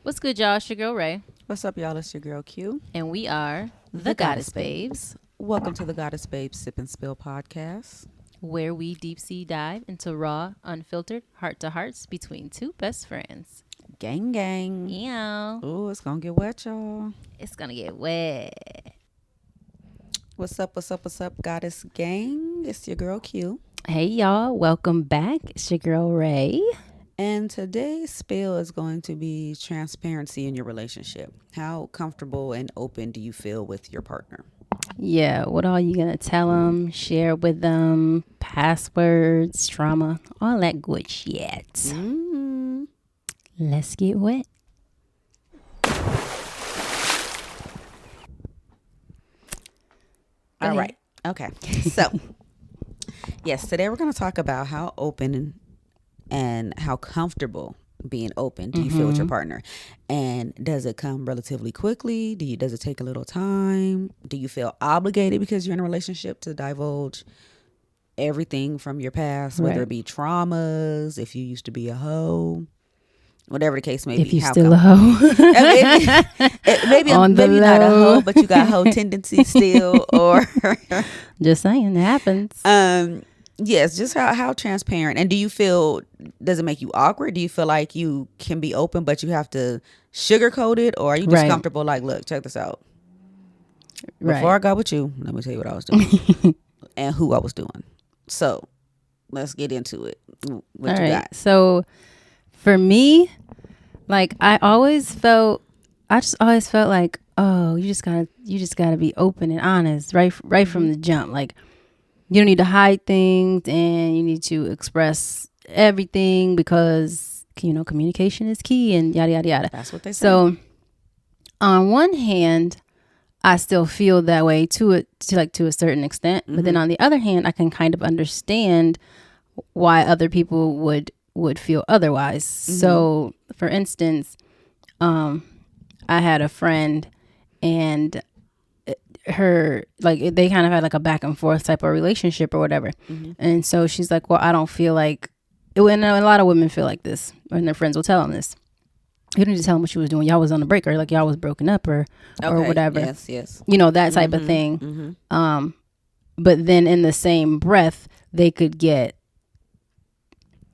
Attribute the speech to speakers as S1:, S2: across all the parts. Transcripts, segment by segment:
S1: What's good, y'all? It's your girl, Rae.
S2: What's up, y'all? It's your girl, Q.
S1: And we are the Goddess Babes,
S2: Welcome to the Goddess Babes Sip and Spill podcast,
S1: where we deep sea dive into raw, unfiltered, heart-to-hearts between two best friends.
S2: Gang, gang.
S1: Yeah.
S2: Ooh, it's gonna get wet, y'all.
S1: It's gonna get wet.
S2: What's up, Goddess Gang? It's your girl, Q.
S1: Hey, y'all. Welcome back. It's your girl, Rae.
S2: And today's spill is going to be transparency in your relationship. How comfortable and open do you feel with your partner?
S1: Yeah, what all you gonna tell them, share with them, passwords, trauma, all that good shit.
S2: Mm-hmm.
S1: Let's get wet.
S2: All right. Okay. So, yes, today we're going to talk about how open and how comfortable being open do you feel with your partner, and does it come relatively quickly? Does it take a little time? Do you feel obligated because you're in a relationship to divulge everything from your past, whether it be traumas, if you used to be a hoe, whatever the case may be?
S1: If you still a hoe.
S2: maybe not a hoe, but you got hoe tendencies still, or
S1: just saying, it happens.
S2: Yes, just how transparent. And does it make you awkward? Do you feel like you can be open, but you have to sugarcoat it? Or are you just comfortable, like, look, check this out. Before I got with you, let me tell you what I was doing and who I was doing. So let's get into it. What you got?
S1: So for me, like, I just always felt like, oh, you just gotta be open and honest right from the jump. Like, you don't need to hide things, and you need to express everything because, communication is key, and yada, yada, yada.
S2: That's what they say.
S1: So on one hand, I still feel that way to a certain extent. But then on the other hand, I can kind of understand why other people would feel otherwise. So for instance, I had a friend, and her, like, they kind of had like a back and forth type of relationship or whatever. And so she's like, well, I don't feel like it. And a lot of women feel like this, and their friends will tell them this. You didn't just tell them what she was doing. Y'all was on a break, or like y'all was broken up, or whatever.
S2: Yes.
S1: That type of thing. But then in the same breath, they could get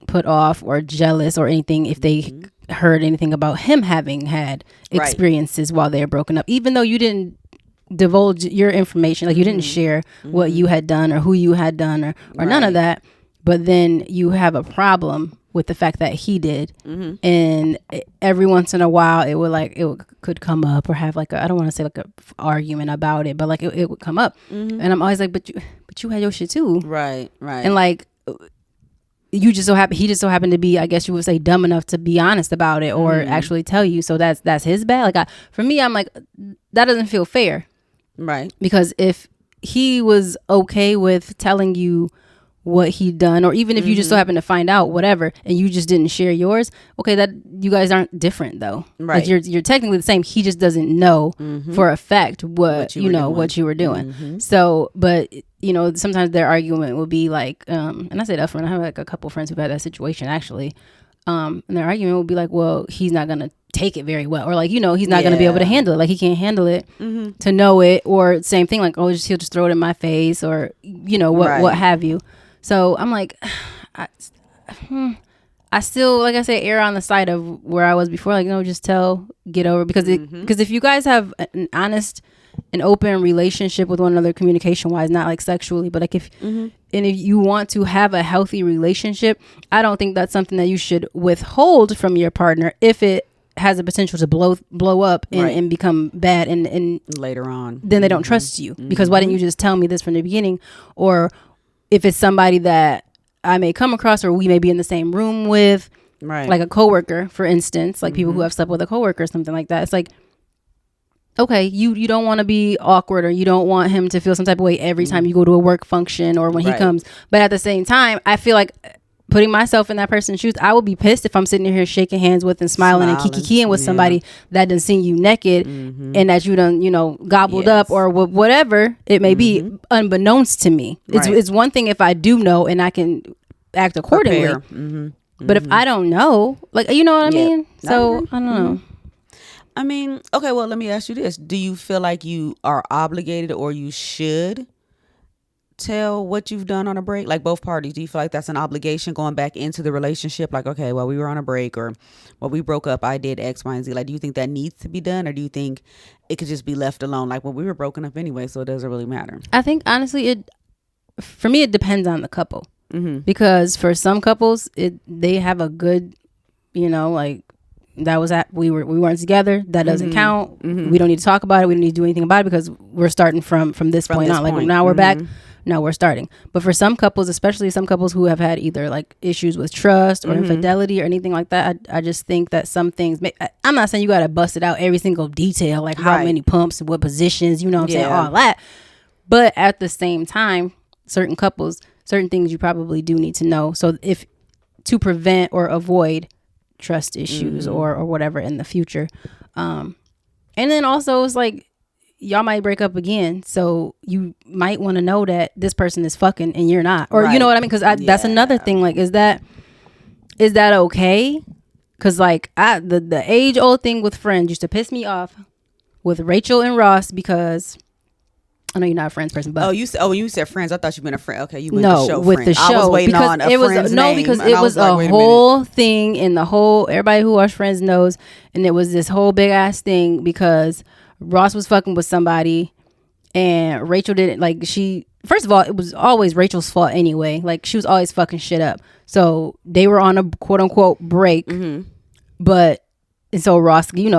S1: put off or jealous or anything if they heard anything about him having had experiences while they were broken up, even though you didn't divulge your information, like you didn't share what you had done or who you had done or none of that. But then you have a problem with the fact that he did, and every once in a while it could come up, or have like I don't want to say like a argument about it, but like it would come up, and I'm always like, but you had your shit too,
S2: right,
S1: and like he just so happened to be, I guess you would say, dumb enough to be honest about it or actually tell you. So that's his bad. Like for me, I'm like, that doesn't feel fair.
S2: Right.
S1: Because if he was okay with telling you what he'd done, or even if you just so happen to find out whatever, and you just didn't share yours, okay, that you guys aren't different though.
S2: Right.
S1: Like you're technically the same. He just doesn't know for a fact what you were doing. So, but sometimes their argument will be like, and I say that friend, I have like a couple friends who've had that situation actually. And their argument will be like, well, he's not going to take it very well, or like, he's not going to be able to handle it. Like he can't handle it to know it, or same thing, like, oh, he'll just throw it in my face, or, what have you. So I'm like, I still, like I said, err on the side of where I was before, like, just get over, because if you guys have an honest and open relationship with one another, communication wise, not like sexually, but like if you want to have a healthy relationship, I don't think that's something that you should withhold from your partner if it has a potential to blow up and become bad, and
S2: later on
S1: then they don't trust you, because why didn't you just tell me this from the beginning? Or if it's somebody that I may come across, or we may be in the same room with, like a coworker, for instance, like people who have slept with a coworker or something like that. It's like, okay, you don't want to be awkward, or you don't want him to feel some type of way every time you go to a work function or when he comes. But at the same time, I feel like, putting myself in that person's shoes, I would be pissed if I'm sitting here shaking hands with and smiling and kikiing with somebody that done seen you naked and that you done, gobbled up, or whatever it may be, unbeknownst to me. It's one thing if I do know and I can act accordingly. But if I don't know, like, you know what I mean? So I don't know.
S2: I mean, okay, well, let me ask you this. Do you feel like you are obligated or you should tell what you've done on a break? Like both parties, do you feel like that's an obligation going back into the relationship? Like, okay, well, we were on a break, or well, we broke up, I did X, Y, and Z. Like, do you think that needs to be done, or do you think it could just be left alone? Like, well, we were broken up anyway, so it doesn't really matter.
S1: I think honestly, for me, it depends on the couple. Because for some couples, they have a good, like, that was we weren't together. That doesn't count. We don't need to talk about it. We don't need to do anything about it because we're starting from this point on. Like, now we're back. Now we're starting. But for some couples, especially some couples who have had either like issues with trust or infidelity or anything like that, I just think that some things, I'm not saying you got to bust it out every single detail, like how many pumps, what positions, what I'm saying, all that. But at the same time, certain couples, certain things you probably do need to know. So to prevent or avoid trust issues or whatever in the future. And then also it's like, y'all might break up again. So you might want to know that this person is fucking and you're not, or you know what I mean? Cause that's another thing. Like, is that okay? Cause like the age old thing with friends used to piss me off with Rachel and Ross, because I know you're not a Friends person, but
S2: when you said Friends, I thought you meant a friend. Okay, you meant the show. With
S1: the show, I was waiting on a Friends name. Because it was a whole thing, and everybody who watched Friends knows, and it was this whole big ass thing because Ross was fucking with somebody, and Rachel didn't first of all, it was always Rachel's fault anyway. Like, she was always fucking shit up. So they were on a quote unquote break, and so Ross, he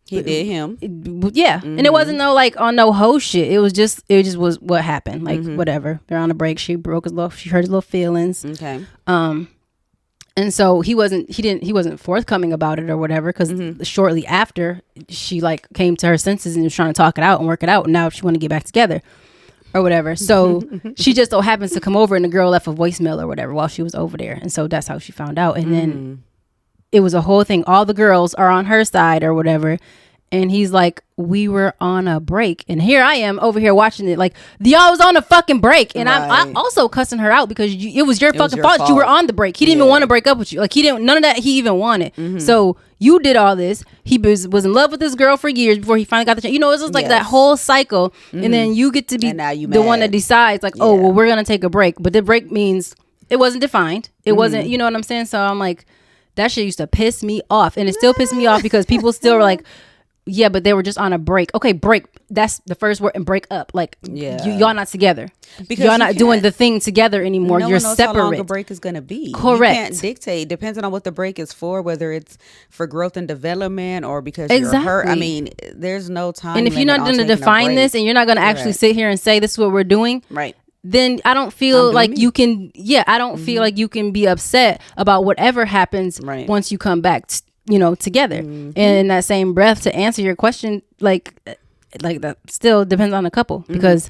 S2: did him.
S1: Yeah. And it wasn't on no hoe shit. It just was what happened. Like, whatever. They're on a break. She hurt his little feelings.
S2: Okay.
S1: And so he wasn't forthcoming about it or whatever, because shortly after she came to her senses and was trying to talk it out and work it out. And now she want to get back together or whatever. So she just so happens to come over, and the girl left a voicemail or whatever while she was over there. And so that's how she found out. And then it was a whole thing. All the girls are on her side or whatever. And he's like, we were on a break. And here I am over here watching it. Like, y'all was on a fucking break. And I'm also cussing her out because it was your fucking fault. You were on the break. He didn't even want to break up with you. Like, none of that he even wanted. So you did all this. He was in love with this girl for years before he finally got the chance. It's just like that whole cycle. And then you get to be the one that decides, like, oh, well, we're going to take a break. But the break means it wasn't defined. It wasn't, you know what I'm saying? So I'm like, that shit used to piss me off. And it still pisses me off because people still were like, yeah, but they were just on a break. Okay, break. That's the first word. And break up. Like, y'all not together. Because y'all not doing the thing together anymore. You're separate. How long
S2: a break is going to be.
S1: Correct.
S2: You can't dictate, depending on what the break is for, whether it's for growth and development or because you're hurt. I mean, there's no time.
S1: And if you're not going to define this, and you're not going to actually sit here and say this is what we're doing,
S2: right?
S1: Then I don't feel like you can. Yeah, I don't feel like you can be upset about whatever happens once you come back together. And in that same breath, to answer your question, like that still depends on the couple, because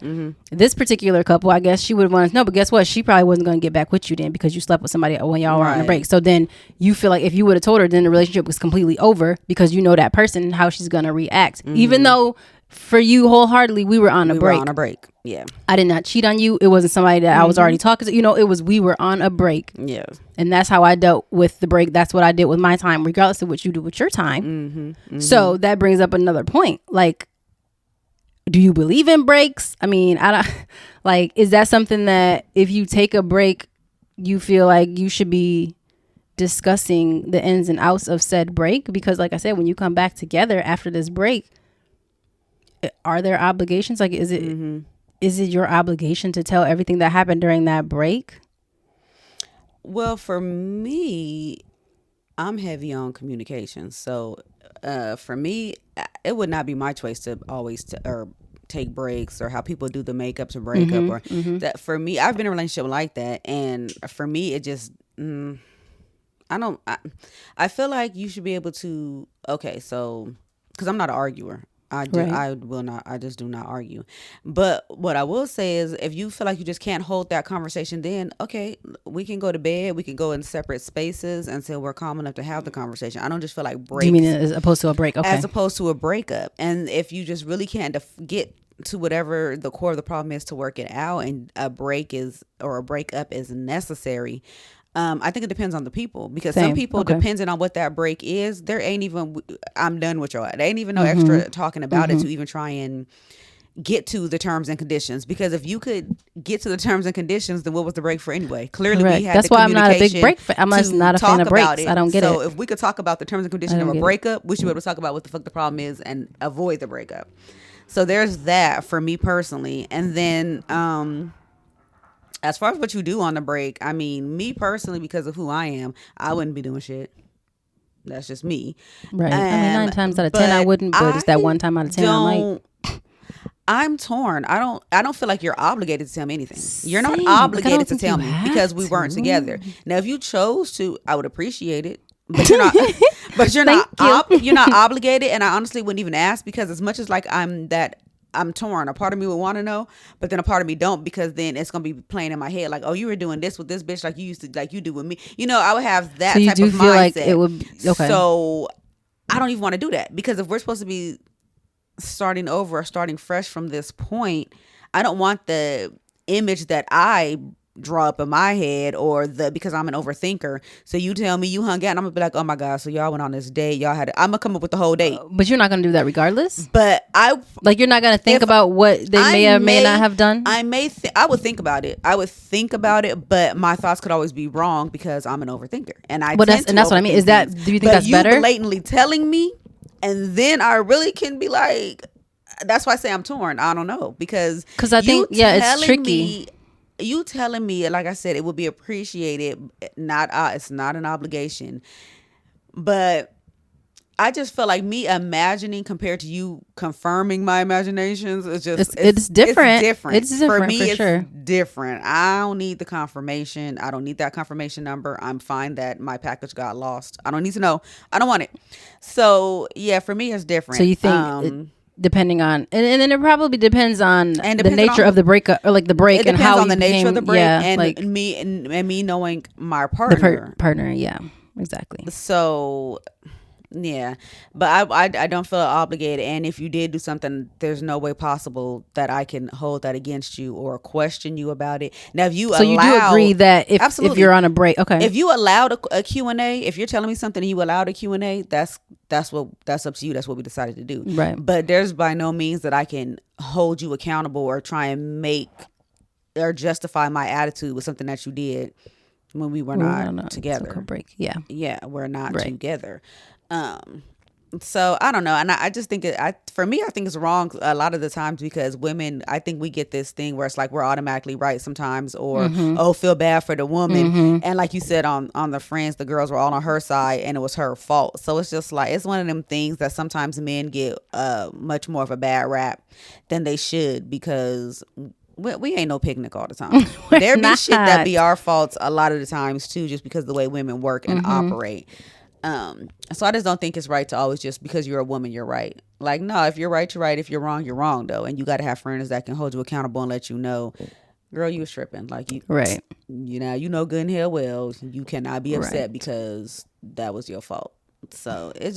S1: this particular couple, I guess she would want to know, but guess what, she probably wasn't going to get back with you then because you slept with somebody when y'all were on a break. So then you feel like if you would have told her, then the relationship was completely over because you know that person and how she's going to react, even though for you wholeheartedly we were on a break.
S2: Yeah,
S1: I did not cheat on you. It wasn't somebody that I was already talking to. It was, we were on a break.
S2: Yeah.
S1: And that's how I dealt with the break. That's what I did with my time, regardless of what you do with your time. So that brings up another point. Like, do you believe in breaks? I mean, I don't, is that something that if you take a break, you feel like you should be discussing the ins and outs of said break? Because like I said, when you come back together after this break, are there obligations? Like, is it your obligation to tell everything that happened during that break?
S2: Well, for me, I'm heavy on communication. So for me, it would not be my choice to always take breaks, or how people do the makeup to break up, or that. For me, I've been in a relationship like that, and for me, it just I feel like you should be able to, okay, so because I'm not an arguer. I just do not argue. But what I will say is, if you feel like you just can't hold that conversation, then okay, we can go to bed. We can go in separate spaces until we're calm enough to have the conversation. I don't just feel like breaks.
S1: You mean as opposed to a break? Okay.
S2: As opposed to a breakup. And if you just really can't get to whatever the core of the problem is to work it out, and a breakup is necessary, I think it depends on the people, because some people, depending on what that break is, there ain't even, I'm done with your, there ain't even no extra talking about it to even try and get to the terms and conditions. Because if you could get to the terms and conditions, then what was the break for anyway? Clearly we had
S1: that's why I'm not a big break fan. I'm just not a fan of breaks. I don't get it.
S2: So if we could talk about the terms and conditions of a breakup, we should be able to talk about what the fuck the problem is and avoid the breakup. So there's that for me personally. And then as far as what you do on the break, I mean, me personally, because of who I am, I wouldn't be doing shit. That's just me.
S1: Right. I mean, 9 times out of 10 I wouldn't, but it's that 1 time out of 10 I might.
S2: I'm torn. I don't feel like you're obligated to tell me anything. You're not obligated to tell me because we weren't together. Now, if you chose to, I would appreciate it. But you're not. But you're not. You're not obligated. And I honestly wouldn't even ask, because as much as like I'm torn. A part of me would want to know, but then a part of me don't, because then it's gonna be playing in my head like, oh, you were doing this with this bitch like you used to, like you do with me. You know, I would have that type of mindset. Like it would. Okay. So I don't even want to do that, because if we're supposed to be starting over or starting fresh from this point, I don't want the image that I draw up in my head, or because I'm an overthinker. So you tell me you hung out and I'm gonna be like, oh my God, so y'all went on this date, y'all had I'm gonna come up with the whole date.
S1: But you're not gonna do that regardless.
S2: But
S1: you're not gonna think about what they may or may not have done.
S2: I would think about it. But my thoughts could always be wrong, because I'm an overthinker, and that's what I mean. Do you think that's better? Blatantly telling me, and then I really can be like, that's why I say I'm torn. I don't know, because
S1: I think it's tricky.
S2: You telling me, like I said, it would be appreciated. It's not an obligation, but I just feel like me imagining compared to you confirming my imaginations is just
S1: it's different.
S2: It's different for me. It's different. I don't need the confirmation. I don't need that confirmation number. I'm fine that my package got lost. I don't need to know. I don't want it. So yeah, for me, it's different.
S1: So you think? Depending on, and then it probably depends on the nature of the breakup, or like the break, and how
S2: on the nature of the break, and like me knowing my partner.
S1: Partner, yeah, exactly.
S2: So yeah, but I don't feel obligated, and if you did do something, there's no way possible that I can hold that against you or question you about it. Now, if you
S1: you do agree that if you're on a break, okay,
S2: if you allowed a Q&A, if you're telling me something and you allowed a Q&A, that's up to you. That's what we decided to do.
S1: Right.
S2: But there's by no means that I can hold you accountable or try and make or justify my attitude with something that you did when we were not together.
S1: So break. Yeah.
S2: Yeah, we're not together. So I don't know, and I just think for me, I think it's wrong a lot of the times, because women, I think we get this thing where it's like we're automatically right sometimes, or feel bad for the woman, and like you said on the Friends, the girls were all on her side and it was her fault. So it's just like, it's one of them things that sometimes men get much more of a bad rap than they should, because we ain't no picnic all the time. There be shit that be our faults a lot of the times too, just because of the way women work and operate. So I just don't think it's right to always just because you're a woman, you're right. Like, no, if you're right, you're right. If you're wrong though. And you got to have friends that can hold you accountable and let you know, girl, you was tripping. Like, you know good and hell well, you cannot be upset because that was your fault. So it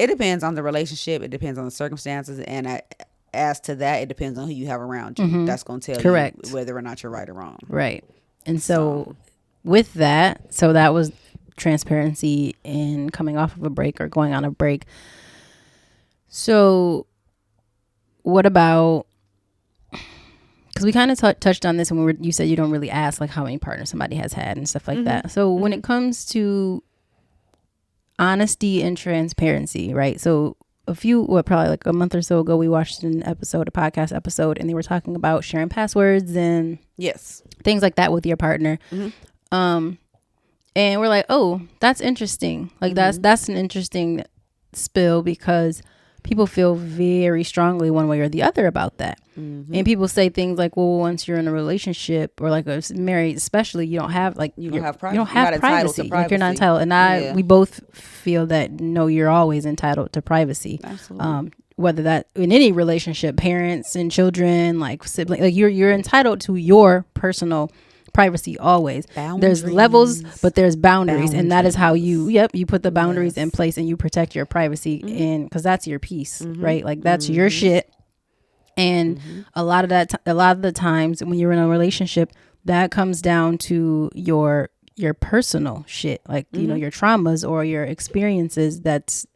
S2: depends on the relationship. It depends on the circumstances. And as to that, it depends on who you have around you. That's going to tell you whether or not you're right or wrong.
S1: Right. And so with that, so that was transparency in coming off of a break or going on a break. So what about, because we kind of touched on this when you said you don't really ask like how many partners somebody has had and stuff like that. So when it comes to honesty and transparency, right? So probably like a month or so ago, we watched a podcast episode, and they were talking about sharing passwords and things like that with your partner. And we're like, oh, that's interesting. Like that's an interesting spill, because people feel very strongly one way or the other about that. And people say things like, well, once you're in a relationship or like married, especially, you don't have privacy. You don't have privacy. Like, you're not entitled. And we both feel that no, you're always entitled to privacy.
S2: Absolutely.
S1: Whether that in any relationship, parents and children, like siblings, like you're entitled to your personal privacy always. There's levels, but there's boundaries, and that is how you put the boundaries in place, and you protect your privacy, and because that's your piece, right? Like that's your shit. And a lot of the times when you're in a relationship, that comes down to your your personal shit, like you know, your traumas or your experiences that's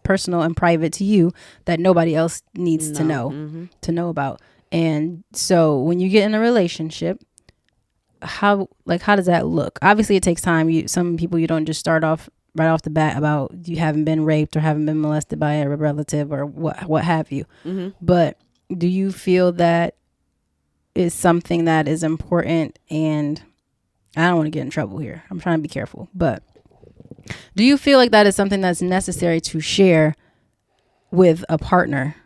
S1: personal and private to you that nobody else needs to know about. And so when you get in a relationship, how does that look? Obviously it takes time. Some people, you don't just start off right off the bat about you haven't been raped or haven't been molested by a relative or what have you. But do you feel that is something that is important? And I don't want to get in trouble here, I'm trying to be careful, but do you feel like that is something that's necessary to share with a partner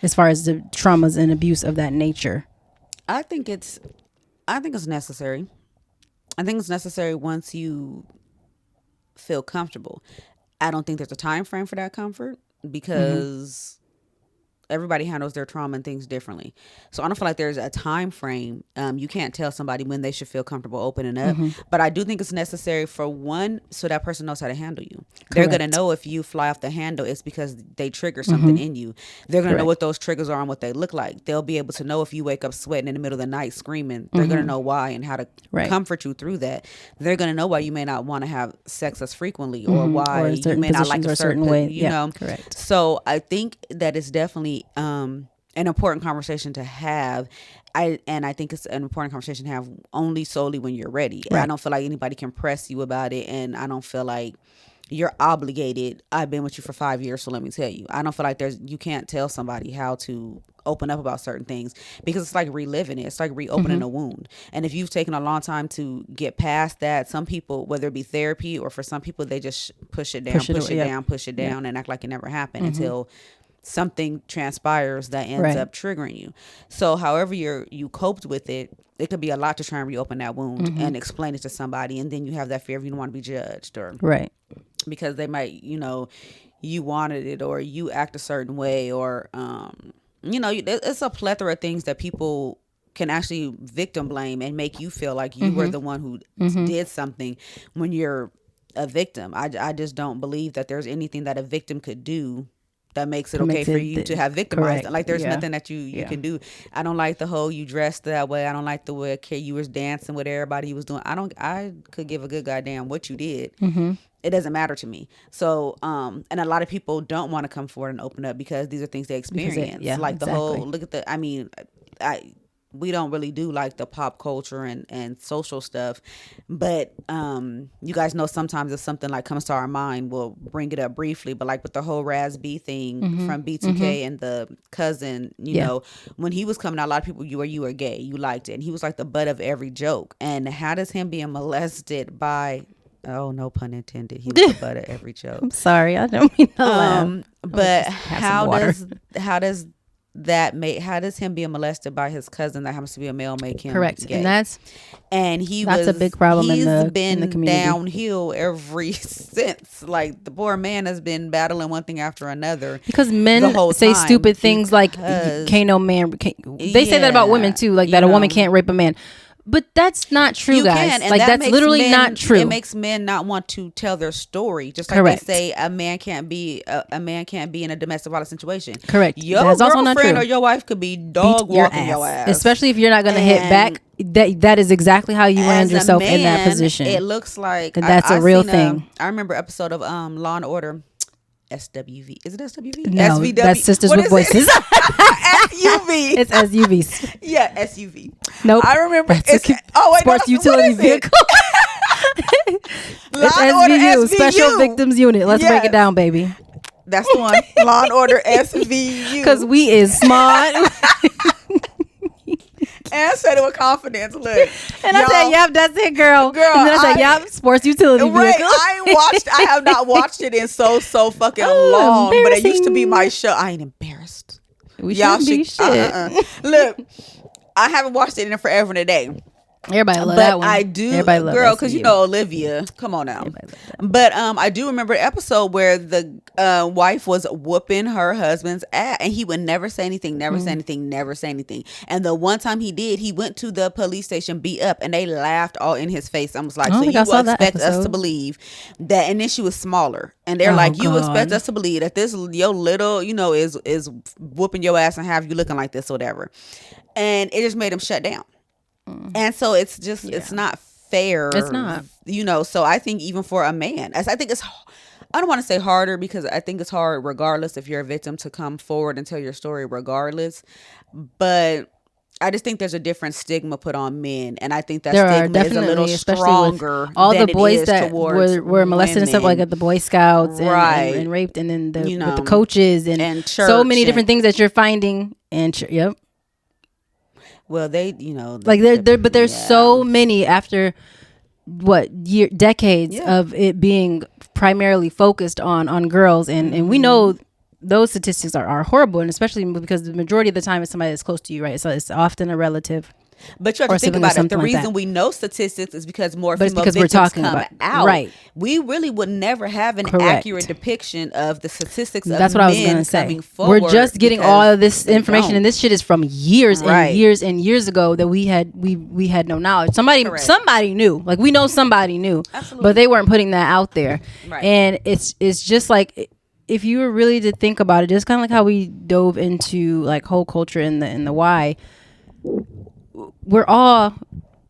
S1: as far as the traumas and abuse of that nature?
S2: I think it's necessary. I think it's necessary once you feel comfortable. I don't think there's a time frame for that comfort because everybody handles their trauma and things differently. So I don't feel like there's a time frame. You can't tell somebody when they should feel comfortable opening up. But I do think it's necessary for one, so that person knows how to handle you. Correct. They're going to know if you fly off the handle, it's because they trigger something in you. They're going to know what those triggers are and what they look like. They'll be able to know if you wake up sweating in the middle of the night screaming. They're going to know why and how to comfort you through that. They're going to know why you may not want to have sex as frequently or why you may not like a certain way. You know?
S1: Correct.
S2: So I think that it's definitely an important conversation to have. I think it's an important conversation to have only solely when you're ready. Right. I don't feel like anybody can press you about it, and I don't feel like you're obligated. I've been with you for 5 years, so let me tell you. I don't feel like you can't tell somebody how to open up about certain things because it's like reliving it. It's like reopening a wound. And if you've taken a long time to get past that, some people, whether it be therapy or for some people, they just push it down and act like it never happened until something transpires that ends up triggering you. So however you coped with it, it could be a lot to try and reopen that wound and explain it to somebody. And then you have that fear of you don't want to be judged or because they might, you wanted it or you act a certain way or, it's a plethora of things that people can actually victim blame and make you feel like you were the one who did something when you're a victim. I just don't believe that there's anything that a victim could do that makes it okay for you to have victimized. Like there's nothing that you can do. I don't like the whole you dressed that way. I don't like the way you was dancing with everybody you was doing. I could give a good goddamn what you did. It doesn't matter to me. So, and a lot of people don't want to come forward and open up because these are things they experience. The whole, we don't really do like the pop culture and social stuff, but you guys know sometimes if something like comes to our mind, we'll bring it up briefly. But like with the whole Raz B thing from B2K and the cousin, you know, when he was coming out, a lot of people, you were gay, you liked it, and he was like the butt of every joke. And how does him being molested by, oh, no pun intended, he was the butt of every joke.
S1: I'm sorry, I don't mean to laugh.
S2: But how does him being molested by his cousin that happens to be a male make him
S1: correct
S2: gay?
S1: That's
S2: a
S1: big problem
S2: in the
S1: community.
S2: Downhill ever since. Like the poor man has been battling one thing after another
S1: because men say stupid things like can't no man they say that about women too, like that a woman can't rape a man. But that's not true, guys. Like that's literally not true.
S2: It makes men not want to tell their story. Just like they say, a man can't be in a domestic violence situation.
S1: Correct.
S2: Your girlfriend or your wife could be dog walking your ass,
S1: especially if you're not going to hit back. That is exactly how you land yourself in that position.
S2: It looks like
S1: that's a real thing.
S2: I remember episode of Law and Order. SWV. Is it SWV?
S1: No,
S2: SVW.
S1: That's Sisters with Voices.
S2: SUV.
S1: It's SUVs.
S2: Yeah, SUV.
S1: Nope.
S2: I remember.
S1: Sports utility vehicle. It's SVU, Special Victims Unit. Let's break it down, baby.
S2: That's the one. Law and Order SVU.
S1: Because we is smart.
S2: And said it with confidence. Look,
S1: and I said, "Yep, that's it, girl." And then I said, "Yep, sports utility vehicle."
S2: I have not watched it in so fucking long, but it used to be my show. I ain't embarrassed.
S1: Y'all should.
S2: Look, I haven't watched it in forever and a day.
S1: Everybody love that one.
S2: I do, girl, because you know Olivia. Come on now. But I do remember an episode where the wife was whooping her husband's ass, and he would never say anything, never say anything. And the one time he did, he went to the police station, beat up, and they laughed all in his face. I was like, so you expect us to believe that? And then she was smaller, and they're like, you expect us to believe that this your little, is whooping your ass and have you looking like this or whatever. And it just made him shut down. And so it's just it's not fair.
S1: It's not.
S2: So I think even for a man, I think it's, I don't want to say harder, because I think it's hard regardless if you're a victim to come forward and tell your story regardless. But I just think there's a different stigma put on men, and I think that stigma is a little stronger.
S1: All the boys that were molested and stuff, like at the Boy Scouts, and raped, and then with the coaches and so many different things that you're finding. And yep.
S2: Well, they,
S1: like but there's so many after decades of it being primarily focused on girls, and we know those statistics are horrible, and especially because the majority of the time it's somebody that's close to you, right? So it's often a relative.
S2: But you have to think about it. The reason we know statistics is because more female victims come out.
S1: Right.
S2: We really would never have an accurate depiction of the statistics of
S1: That's what I was going to say. We're just getting all of this information, and this shit is from years and years and years ago that we had no knowledge. Somebody knew. Like, we know somebody knew. Absolutely. But they weren't putting that out there. Right. And it's just like, if you were really to think about it, just kind of like how we dove into like whole culture and the why. We're all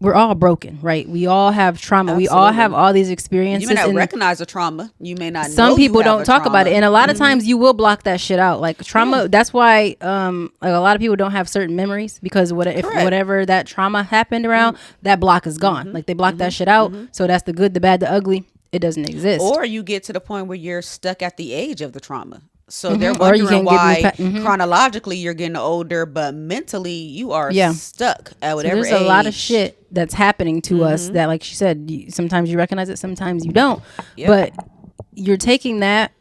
S1: broken, right? We all have trauma. Absolutely. We all have all these experiences.
S2: You may not recognize a trauma. You may not.
S1: Some people don't talk about it, and a lot of times you will block that shit out. Like trauma. That's why like a lot of people don't have certain memories, because whatever that trauma happened around, that block is gone. Like they block that shit out. So that's the good, the bad, the ugly. It doesn't exist.
S2: Or you get to the point where you're stuck at the age of the trauma. So they're wondering why chronologically you're getting older, but mentally you are stuck at whatever age.
S1: There's a lot of shit that's happening to us that, like she said, sometimes you recognize it, sometimes you don't. Yep. But you're taking that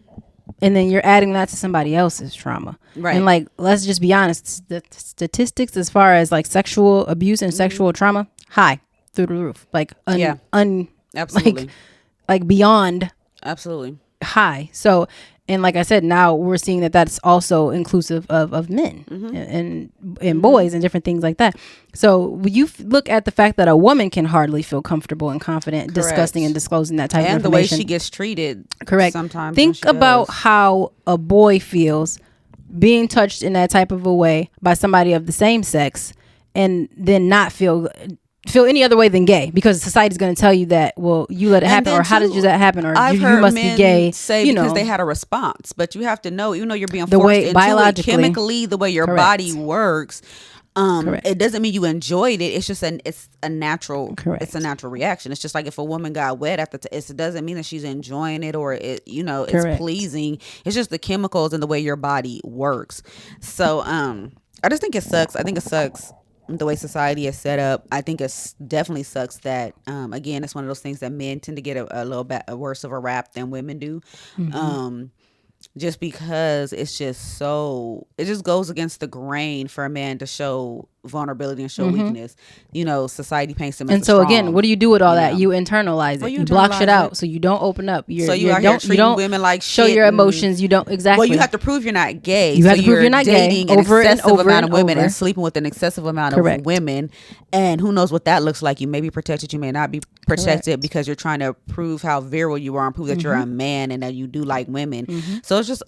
S1: and then you're adding that to somebody else's trauma. Right. And like, let's just be honest, the statistics as far as like sexual abuse and sexual trauma, high through the roof. Like, absolutely. Like beyond
S2: absolutely
S1: high. So, and like I said, now we're seeing that that's also inclusive of men and boys and different things like that. So when you look at the fact that a woman can hardly feel comfortable and confident discussing and disclosing that type of information.
S2: And the way she gets treated.
S1: Correct.
S2: Sometimes.
S1: Think about how a boy feels being touched in that type of a way by somebody of the same sex, and then not feel any other way than gay, because society's going to tell you that, well, you let it happen, or how did that happen, or you must be gay.
S2: Say because they had a response, but you have to know, even though you're being forced into it, chemically, the way your body works, it doesn't mean you enjoyed it. It's just it's a natural reaction. It's just like if a woman got wet at it doesn't mean that she's enjoying it, or it's pleasing. It's just the chemicals and the way your body works. So I just think it sucks. I think it sucks the way society is set up. I think it definitely sucks that again, it's one of those things that men tend to get a little bit worse of a rap than women do. Just because it just goes against the grain for a man to show vulnerability and show weakness. Society paints him as
S1: and so strong. Again, what do you do with all that? You internalize it. You block shit out, so you don't open up. You don't women like show your emotions. You don't
S2: Well, you have to prove you're not gay.
S1: You have to prove you're not gay over an excessive
S2: amount of women and sleeping with an excessive amount of women, and who knows what that looks like. You may be protected, you may not be protected, because you're trying to prove how virile you are and prove that you're a man and that you do like women. So it's just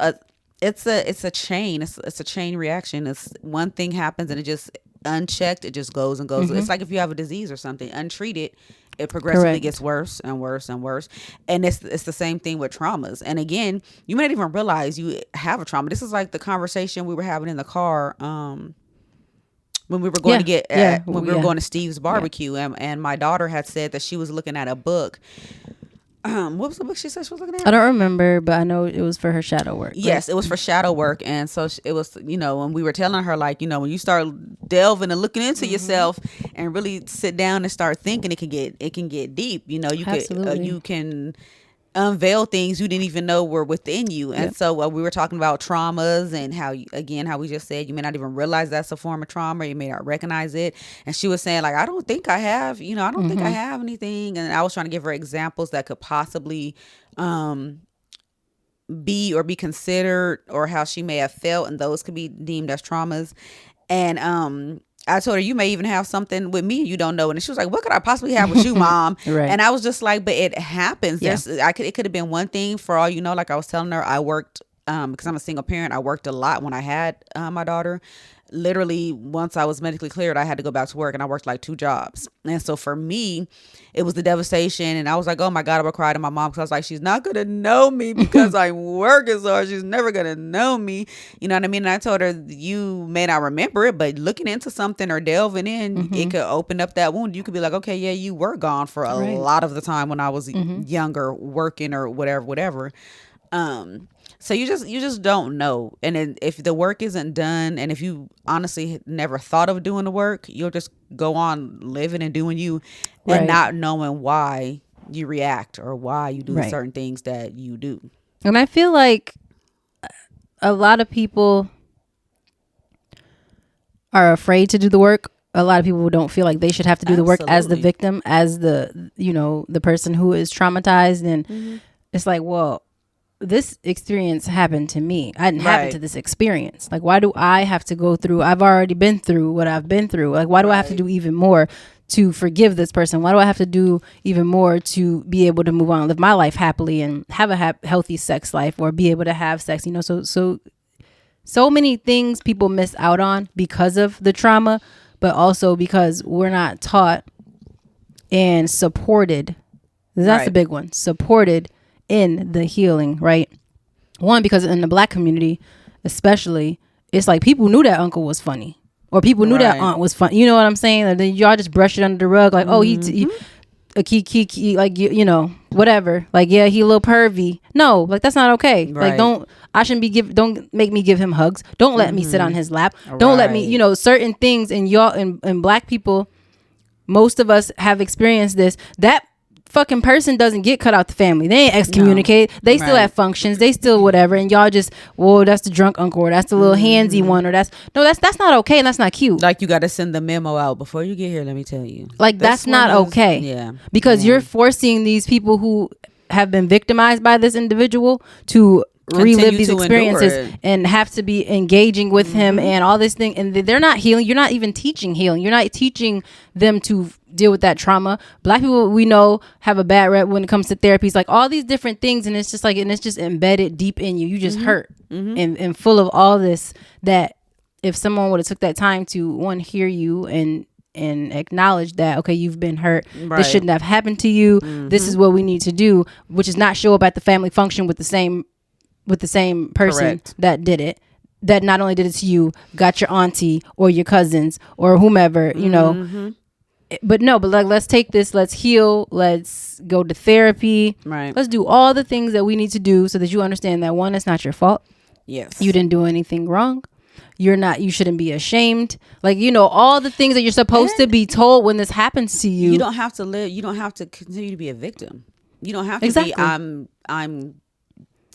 S2: it's a chain. It's a chain reaction. It's one thing happens and it just unchecked, it just goes and goes. It's like if you have a disease or something untreated, it progressively gets worse and worse and worse. And it's the same thing with traumas. And again, you may not even realize you have a trauma. This is like the conversation we were having in the car when we were going to we were going to Steve's barbecue, and my daughter had said that she was looking at a book. What was the book she said she was looking at?
S1: I don't remember, but I know it was for her shadow work.
S2: Yes, it was for shadow work. And so it was, when we were telling her, like, when you start delving and looking into yourself and really sit down and start thinking, it can get deep. You can unveil things you didn't even know were within you. And so we were talking about traumas and how we just said you may not even realize that's a form of trauma, you may not recognize it. And she was saying, like, I don't think I have, I don't think I have anything. And I was trying to give her examples that could possibly be considered, or how she may have felt, and those could be deemed as traumas. And I told her, you may even have something with me you don't know. And she was like, what could I possibly have with you, Mom? And I was just like, but it happens. It could have been one thing for all you know. Like I was telling her, I worked, because I'm a single parent, I worked a lot when I had my daughter. literally once I was medically cleared, I had to go back to work, and I worked like 2 jobs. And so for me, it was the devastation. And I was like, oh my God, I would cry to my mom, because I was like, she's not going to know me because I'm working so hard. She's never going to know me. You know what I mean? And I told her, you may not remember it, but looking into something or delving in, it could open up that wound. You could be like, okay, yeah, you were gone for a lot of the time when I was younger, working or whatever. So you just don't know. And then if the work isn't done, and if you honestly never thought of doing the work, you'll just go on living and doing you, and not knowing why you react or why you do certain things that you do.
S1: And I feel like a lot of people are afraid to do the work. A lot of people don't feel like they should have to do the work as the victim, as the, the person who is traumatized. And it's like, well, this experience happened to me. I didn't happen to this experience. Like, why do I have to go through? I've already been through what I've been through. Like, why do I have to do even more to forgive this person? Why do I have to do even more to be able to move on, live my life happily, and have a healthy sex life, or be able to have sex? So many things people miss out on because of the trauma, but also because we're not taught and supported. That's the big one. Supported in the healing, right? One, because in the Black community especially, it's like people knew that uncle was funny, or people knew that aunt was funny. You know what I'm saying? And then y'all just brush it under the rug, like, oh, he a key, like, whatever. Like, yeah, he a little pervy. No, like, that's not okay. Like, don't make me give him hugs. Don't let me sit on his lap. Don't let me, certain things. And y'all and Black people, most of us have experienced this. That fucking person doesn't get cut out the family. They ain't excommunicated. They still have functions. They still whatever. And y'all just, whoa, that's the drunk uncle, or that's the little handsy one, or that's not okay, and that's not cute.
S2: Like, you got to send the memo out before you get here. Let me tell you,
S1: like, that's not okay.
S2: Yeah,
S1: because you're forcing these people who have been victimized by this individual to relive these experiences and have to be engaging with him and all this thing, and they're not healing. You're not even teaching healing. You're not teaching them to deal with that trauma. Black people, we know, have a bad rep when it comes to therapies, like all these different things, and it's just like, and it's just embedded deep in you. You just hurt and full of all this, that if someone would have took that time to hear you and acknowledge that, okay, you've been hurt, this shouldn't have happened to you, this is what we need to do, which is not show up at the family function with the same person that did it, that not only did it to you, got your auntie or your cousins or whomever, but like, let's take this, let's heal, let's go to therapy, let's do all the things that we need to do so that you understand that, one, it's not your fault.
S2: Yes,
S1: you didn't do anything wrong. You shouldn't be ashamed. Like, all the things that you're supposed to be told when this happens to you.
S2: You don't have to continue to be a victim. You don't have to be, I'm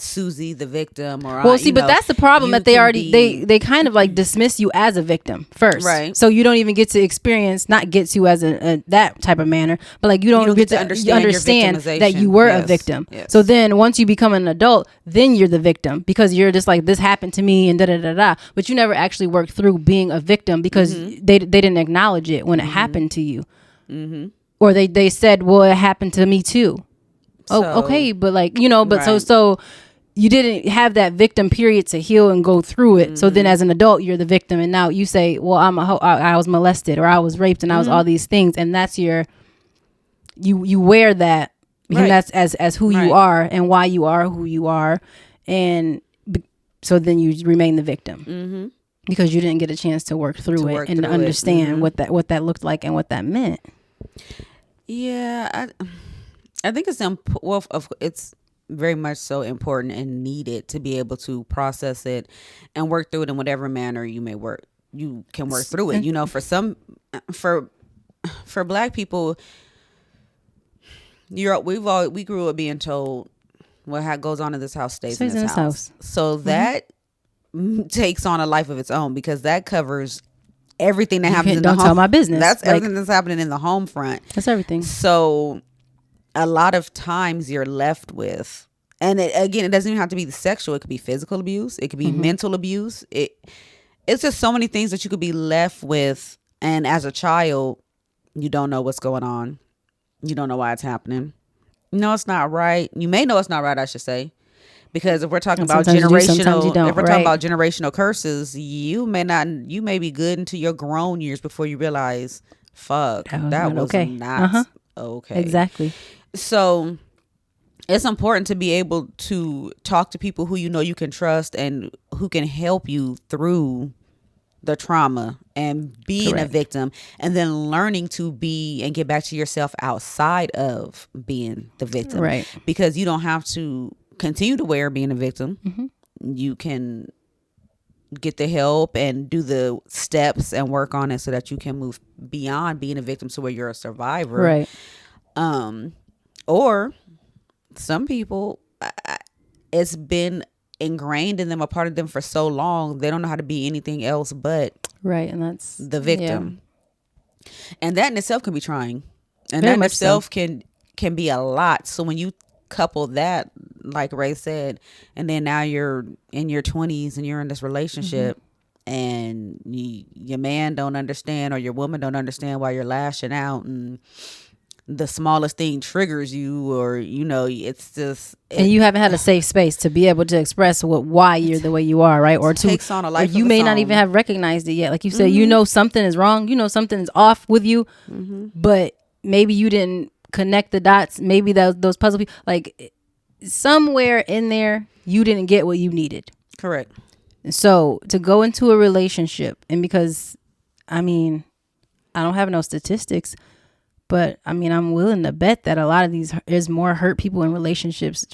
S2: Susie the victim, or
S1: but that's the problem, that they kind of like dismiss you as a victim first, right? So you don't even get to experience, not get to as a that type of manner, but like you don't get to understand that you were a victim. Yes. So then once you become an adult, then you're the victim, because you're just like, this happened to me and da da da da, but you never actually worked through being a victim, because they didn't acknowledge it when it happened to you, or they said, well, it happened to me too. Okay, but like, but so you didn't have that victim period to heal and go through it. So then as an adult, you're the victim. And now you say, well, I was molested, or I was raped, and I was all these things. And that's you wear that. And that's as who you are and why you are who you are. And so then you remain the victim because you didn't get a chance to work through it and understand what that looked like and what that meant.
S2: Yeah. I think it's very much so important and needed to be able to process it and work through it in whatever manner you can work through it. For Black people, we grew up being told what goes on in this house stays in this house. So that takes on a life of its own, because that covers everything that happens in the home. Don't tell my business. That's everything that's happening in the home front.
S1: That's everything.
S2: So a lot of times you're left with, and it doesn't even have to be the sexual. It could be physical abuse. It could be mental abuse. It's just so many things that you could be left with. And as a child, you don't know what's going on. You don't know why it's happening. You know it's not right. You may know it's not right, I should say. Because if we're talking
S1: And
S2: about
S1: sometimes you do, sometimes you
S2: generational,
S1: don't,
S2: if we're
S1: right?
S2: talking about generational curses, you may be good into your grown years before you realize, fuck, that was
S1: okay.
S2: not okay.
S1: Exactly.
S2: So it's important to be able to talk to people who you know you can trust and who can help you through the trauma and being
S1: Correct.
S2: a victim, and then learning to be and get back to yourself outside of being the victim.
S1: Right.
S2: Because you don't have to continue to wear being a victim. You can get the help and do the steps and work on it so that you can move beyond being a victim to where you're a survivor.
S1: Right.
S2: Or some people, it's been ingrained in them, a part of them for so long, they don't know how to be anything else but
S1: right. And that's
S2: the victim. And that in itself can be trying, and
S1: Very
S2: that in
S1: much
S2: itself can be a lot. So when you couple that, like Rae said, and then now you're in your 20s and you're in this relationship, and your man don't understand, or your woman don't understand why you're lashing out, and the smallest thing triggers you, or it's just,
S1: and you haven't had a safe space to be able to express why you're the way you are, right? Or
S2: takes on a life
S1: or you
S2: of
S1: may
S2: its
S1: not
S2: own.
S1: even have recognized it yet. Like you said, you know something is wrong, you know something is off with you, but maybe you didn't connect the dots. Maybe those puzzle people, like somewhere in there, you didn't get what you needed.
S2: Correct.
S1: And so to go into a relationship, and because I mean, I don't have no statistics, but I mean, I'm willing to bet that a lot of there's more hurt people in relationships,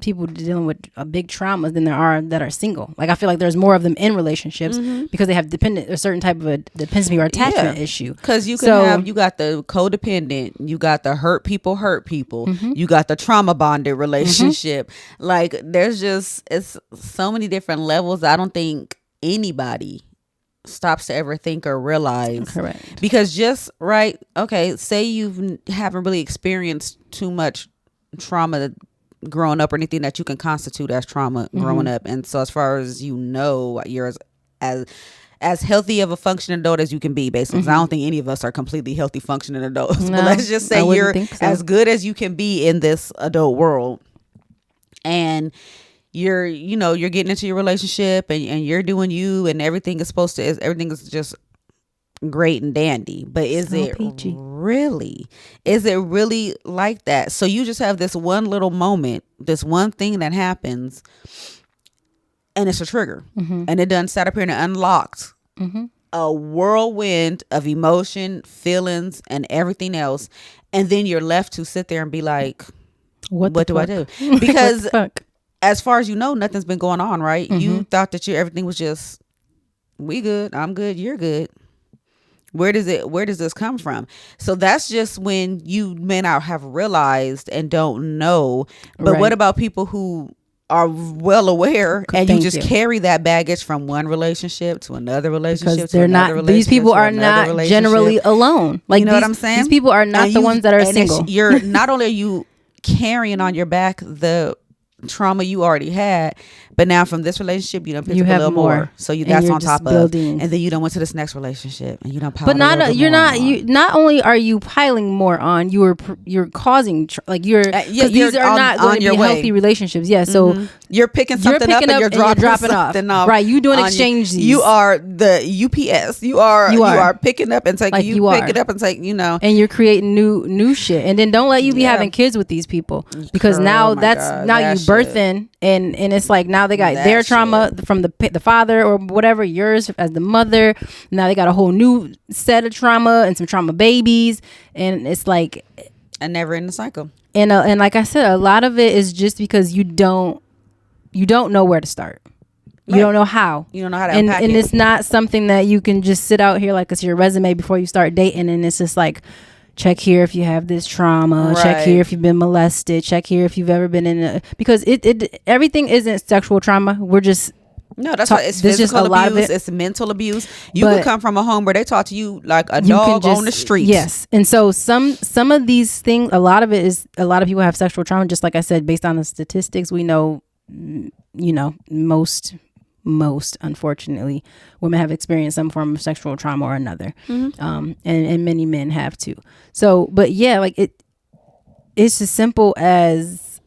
S1: people dealing with a big trauma than there are that are single. Like I feel like there's more of them in relationships because they have a certain type of a dependency or attachment issue.
S2: Because you got the codependent, you got the hurt people, you got the trauma bonded relationship. Like there's just, it's so many different levels. I don't think anybody stops to ever think or realize.
S1: Correct.
S2: Because say you haven't really experienced too much trauma growing up, or anything that you can constitute as trauma growing up, and so as far as you're as healthy of a functioning adult as you can be, basically. I don't think any of us are completely healthy functioning adults, but let's just say you're as good as you can be in this adult world, and you're getting into your relationship, and you're doing you, and everything is just great and dandy. But is it really like that? So you just have this one little moment, this one thing that happens, and it's a trigger, and it done sat up here and unlocked a whirlwind of emotion, feelings, and everything else, and then you're left to sit there and be like, what do I do? Because as far as you know, nothing's been going on, right? You thought that everything was just, we good, I'm good, you're good. Where does this come from? So that's just when you may not have realized and don't know. But what about people who are well aware, and you just carry that baggage from one relationship to another relationship,
S1: because they're not, these people are not generally alone. Like,
S2: you know what I'm saying?
S1: These people are not the ones that are single.
S2: You're not only are you carrying on your back the trauma you already had, but now from this relationship you done picked up a little more. So that's on top of, and then you done went to this next relationship and you done piled. But
S1: not only are you piling more on, you're causing these are not going to be healthy relationships. Yeah, so
S2: you're picking something up and you're dropping something off.
S1: Right, you doing exchange.
S2: You are the UPS. You are picking up and taking. Like you pick it up and take.
S1: And you're creating new shit. And then don't let you be having kids with these people, because now you birthing, and it's like now they got their trauma from the father or whatever, yours as the mother. Now they got a whole new set of trauma and some trauma babies, and it's like
S2: a never ending cycle.
S1: And like I said, a lot of it is just because you don't know where to start. You don't know how. You don't know how to unpack it. And it's not something that you can just sit out here like it's your resume before you start dating, and it's just like, check here if you have this trauma. Right. Check here if you've been molested. Check here if you've ever been because everything isn't sexual trauma. We're just
S2: that's why it's physical abuse. It's mental abuse. You could come from a home where they talk to you like a dog on the street. Yes,
S1: and so some of these things, a lot of people have sexual trauma. Just like I said, based on the statistics, we know, most unfortunately women have experienced some form of sexual trauma or another. And many men have too. So but yeah, like it's as simple as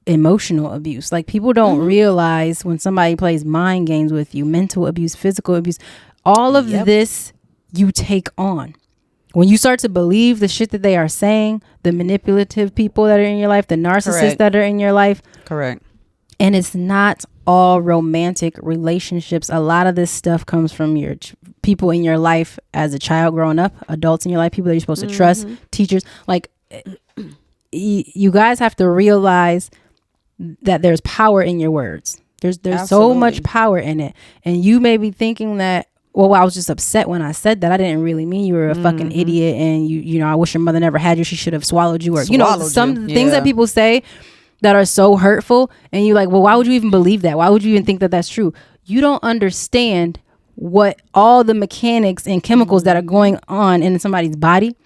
S1: emotional abuse. Like, people don't realize when somebody plays mind games with you, mental abuse, physical abuse, all of this you take on. When you start to believe the shit that they are saying, the manipulative people that are in your life, the narcissists that are in your life.
S2: Correct.
S1: And it's not all romantic relationships. A lot of this stuff comes from your people in your life as a child growing up, adults in your life, people that you're supposed to trust, teachers. Like, you guys have to realize that there's power in your words. There's so much power in it. And you may be thinking that, well, I was just upset when I said that. I didn't really mean you were a fucking idiot, and you know, I wish your mother never had you. She should have swallowed you, or some things that people say that are so hurtful, and you're like, well, why would you even believe that? Why would you even think that that's true? You don't understand what all the mechanics and chemicals that are going on in somebody's body.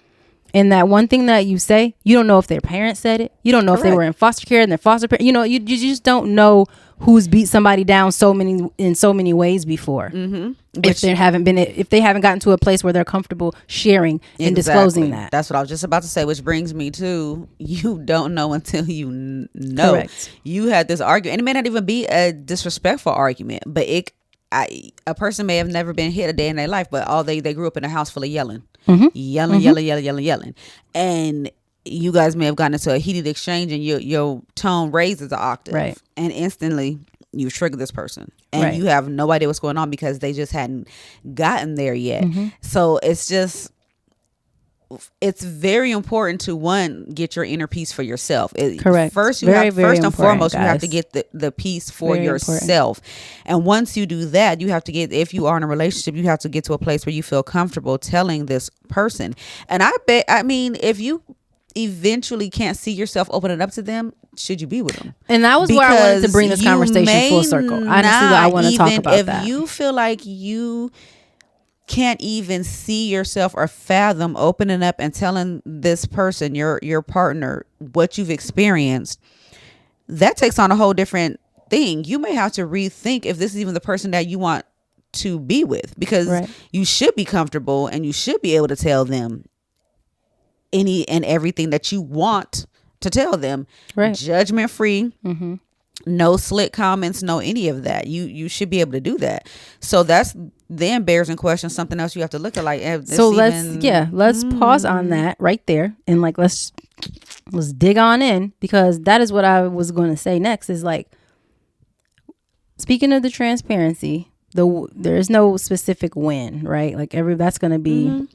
S1: And that one thing that you say, you don't know if their parents said it. You don't know if they were in foster care and their foster parents. You know, you just don't know who's beat somebody down in so many ways before. If they haven't gotten to a place where they're comfortable sharing and disclosing that.
S2: That's what I was just about to say, which brings me to, you don't know until you know. Correct. You had this argument, and it may not even be a disrespectful argument, but a person may have never been hit a day in their life, but they grew up in a house full of yelling. Yelling. And you guys may have gotten into a heated exchange, and your tone raises an octave. Right. And instantly you trigger this person. And you have no idea what's going on because they just hadn't gotten there yet. So it's very important to, one, get your inner peace for yourself.
S1: Correct.
S2: First, first and foremost, you have to get the peace for yourself. Important. And once you do that, you have to get, if you are in a relationship, you have to get to a place where you feel comfortable telling this person. And I mean, if you eventually can't see yourself opening up to them, should you be with them?
S1: And that was where I wanted to bring this conversation full circle. Honestly, I want to talk about that.
S2: If you feel like you can't even see yourself or fathom opening up and telling this person, your partner, what you've experienced, that takes on a whole different thing. You may have to rethink if this is even the person that you want to be with, because you should be comfortable and you should be able to tell them any and everything that you want to tell them, judgment free. No slick comments, no any of that. You should be able to do that. So that's then bears in question something else you have to look at. Like, so
S1: let's pause on that right there, and like let's dig on in, because that is what I was going to say next. Is like, speaking of the transparency, there is no specific win, right? Like that's going to be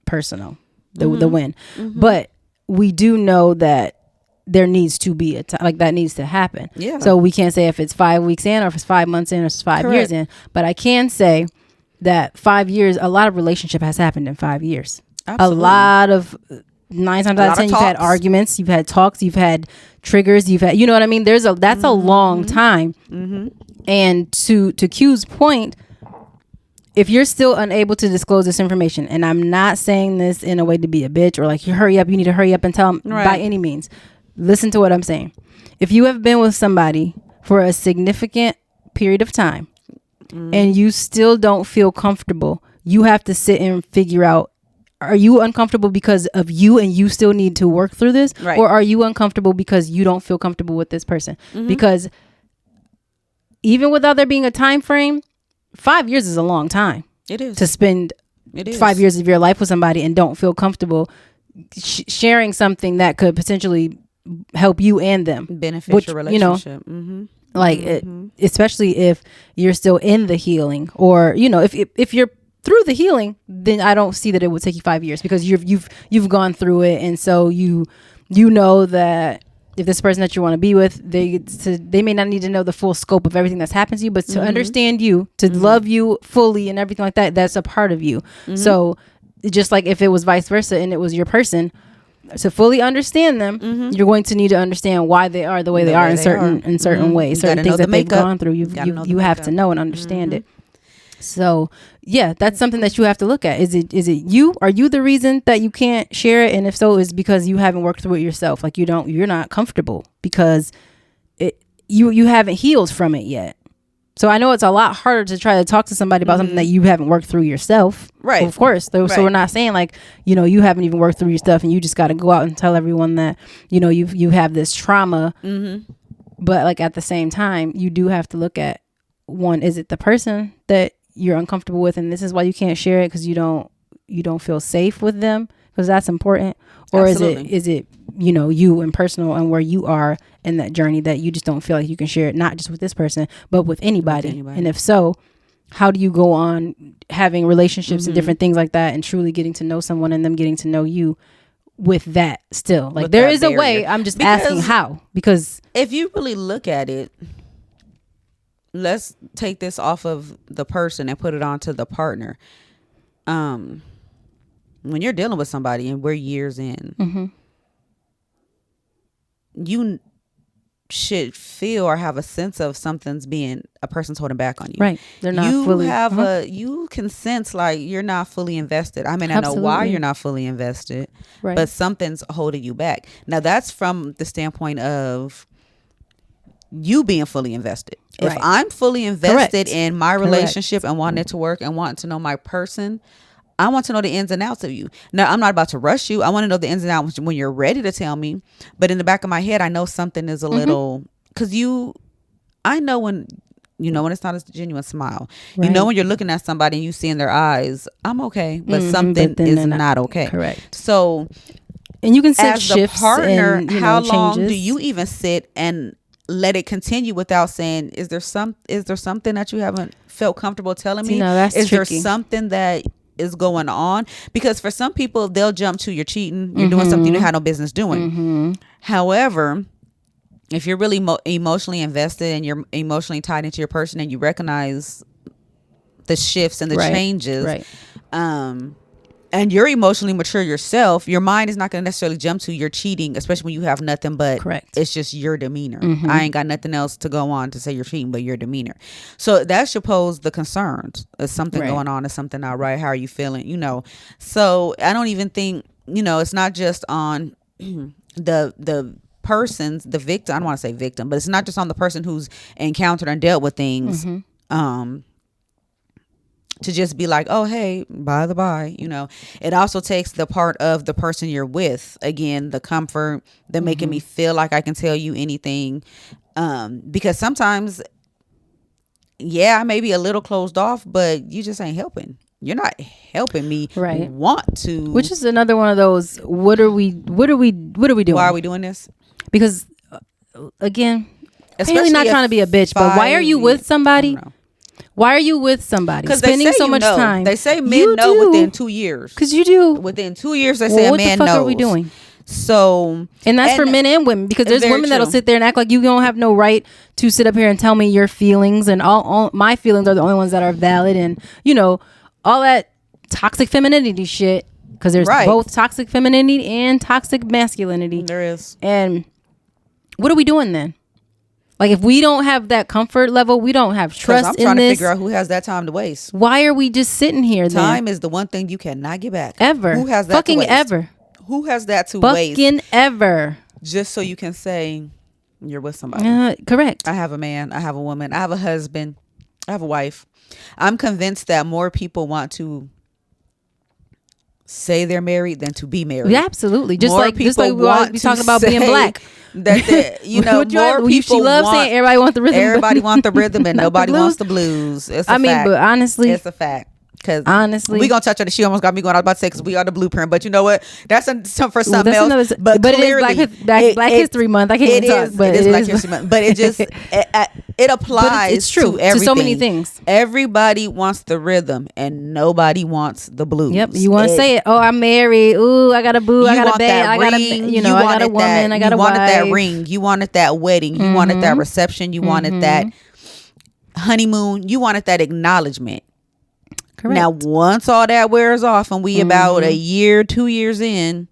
S1: personal, the win, but we do know that there needs to be a time, like that needs to happen. Yeah. So we can't say if it's 5 weeks in, or if it's 5 months in, or if it's 5 years in. But I can say that 5 years, a lot of relationship has happened in 5 years. Absolutely. A lot of 9 times out of 10, you've had arguments, you've had talks, you've had triggers, you've had, you know what I mean? That's a long time. And to Q's point, if you're still unable to disclose this information, and I'm not saying this in a way to be a bitch or like, you need to hurry up and tell them by any means. Listen to what I'm saying. If you have been with somebody for a significant period of time and you still don't feel comfortable, you have to sit and figure out, are you uncomfortable because of you and you still need to work through this? Or are you uncomfortable because you don't feel comfortable with this person? Because even without there being a time frame, 5 years is a long time.
S2: It is.
S1: To spend 5 years of your life with somebody and don't feel comfortable sharing something that could potentially help you and them,
S2: benefit your relationship,
S1: especially if you're still in the healing, or if you're through the healing, then I don't see that it would take you 5 years, because you've gone through it, and so you know that if this person that you want to be with, they may not need to know the full scope of everything that's happened to you, but to understand you, to love you fully and everything like that, that's a part of you. So just like if it was vice versa and it was your person, to fully understand them, you're going to need to understand why they are the way they are in certain ways, certain things that they've gone through. You have to know and understand it. So yeah, that's something that you have to look at. Is it you? Are you the reason that you can't share it? And if so, is because you haven't worked through it yourself. Like you're not comfortable because you haven't healed from it yet. So I know it's a lot harder to try to talk to somebody about something that you haven't worked through yourself. Right. Of course. So we're not saying like, you haven't even worked through your stuff and you just got to go out and tell everyone that, you have this trauma. But like at the same time, you do have to look at, one, is it the person that you're uncomfortable with, and this is why you can't share it because you don't feel safe with them, because that's important, or
S2: Absolutely.
S1: is it you and personal and where you are in that journey that you just don't feel like you can share it, not just with this person but with anybody. And if so, how do you go on having relationships and different things like that and truly getting to know someone and them getting to know you with that still? Like, there is a way. I'm just asking how, because
S2: if you really look at it, let's take this off of the person and put it onto the partner. When you're dealing with somebody and we're years in, you should feel or have a sense of a person's holding back on you.
S1: Right. They're not fully.
S2: You can sense like you're not fully invested. I mean, I know why you're not fully invested, but something's holding you back. Now that's from the standpoint of you being fully invested. If I'm fully invested in my relationship and wanting it to work and wanting to know my person, I want to know the ins and outs of you. Now, I'm not about to rush you. I want to know the ins and outs when you're ready to tell me. But in the back of my head, I know something is a little, because I know when it's not a genuine smile. Right. You know when you're looking at somebody and you see in their eyes, I'm okay, but something is not okay.
S1: Correct.
S2: So,
S1: and you can set
S2: as
S1: shifts
S2: the partner,
S1: and,
S2: how long
S1: changes.
S2: do you even sit and let it continue without saying, is there something that you haven't felt comfortable telling me?
S1: No, that's
S2: is
S1: tricky.
S2: there something that is going on? Because for some people, they'll jump to you're cheating, you're doing something you had no business doing. However, if you're really emotionally invested and you're emotionally tied into your person and you recognize the shifts and the changes, and you're emotionally mature yourself, your mind is not going to necessarily jump to you're cheating, especially when you have nothing but it's just your demeanor. I ain't got nothing else to go on to say you're cheating but your demeanor. So that should pose the concerns. Is something going on? Is something not right? How are you feeling? So I don't even think, it's not just on the person's, the victim. I don't want to say victim, but it's not just on the person who's encountered and dealt with things. To just be like, oh, hey, by the by, it also takes the part of the person you're with. Again, the comfort, the making me feel like I can tell you anything. Because sometimes, I may be a little closed off, but you just ain't helping. You're not helping me want to.
S1: Which is another one of those, what are we doing?
S2: Why are we doing this?
S1: Because, again, especially not trying to be a bitch, but why are you with somebody? Why are you with somebody spending so much time?
S2: They say men know within 2 years.
S1: Because you do.
S2: Within 2 years, they say a man knows. What the fuck
S1: are we doing?
S2: So,
S1: and that's for men and women, because there's women that'll sit there and act like you don't have no right to sit up here and tell me your feelings, and all my feelings are the only ones that are valid, and all that toxic femininity shit. Because there's both toxic femininity and toxic masculinity.
S2: There is.
S1: And what are we doing then? Like, if we don't have that comfort level, we don't have trust in this.
S2: I'm trying to figure out who has that time to waste.
S1: Why are we just sitting here then?
S2: Time is the one thing you cannot get back.
S1: Ever.
S2: Who has that
S1: fucking
S2: to waste?
S1: Ever.
S2: Who has that to waste?
S1: Fucking ever.
S2: Just so you can say you're with somebody.
S1: Correct.
S2: I have a man. I have a woman. I have a husband. I have a wife. I'm convinced that more people want to say they're married than to be married.
S1: Yeah, absolutely. Just
S2: more
S1: like we talking about being black.
S2: That more people
S1: love saying everybody want the rhythm.
S2: Everybody want the rhythm and nobody wants the blues. It's a fact.
S1: But honestly,
S2: it's a fact. Because
S1: honestly,
S2: we gonna touch on it. She almost got me going. I was about to say because we are the blueprint, but you know what? That's for something else. But clearly,
S1: it is Black History Month. I can't even talk. But
S2: it is Black History Month. But it just it applies.
S1: It's true
S2: to everything.
S1: To so many things.
S2: Everybody wants the rhythm, and nobody wants the blues.
S1: Yep. You want to say it? Oh, I'm married. Ooh, I got a boo. I got a bed. I got a I got a woman. I got a wife.
S2: You wanted that ring. You wanted that wedding. You wanted that reception. You wanted that honeymoon. You wanted that acknowledgement. Correct. Now, once all that wears off and we about a year, 2 years in,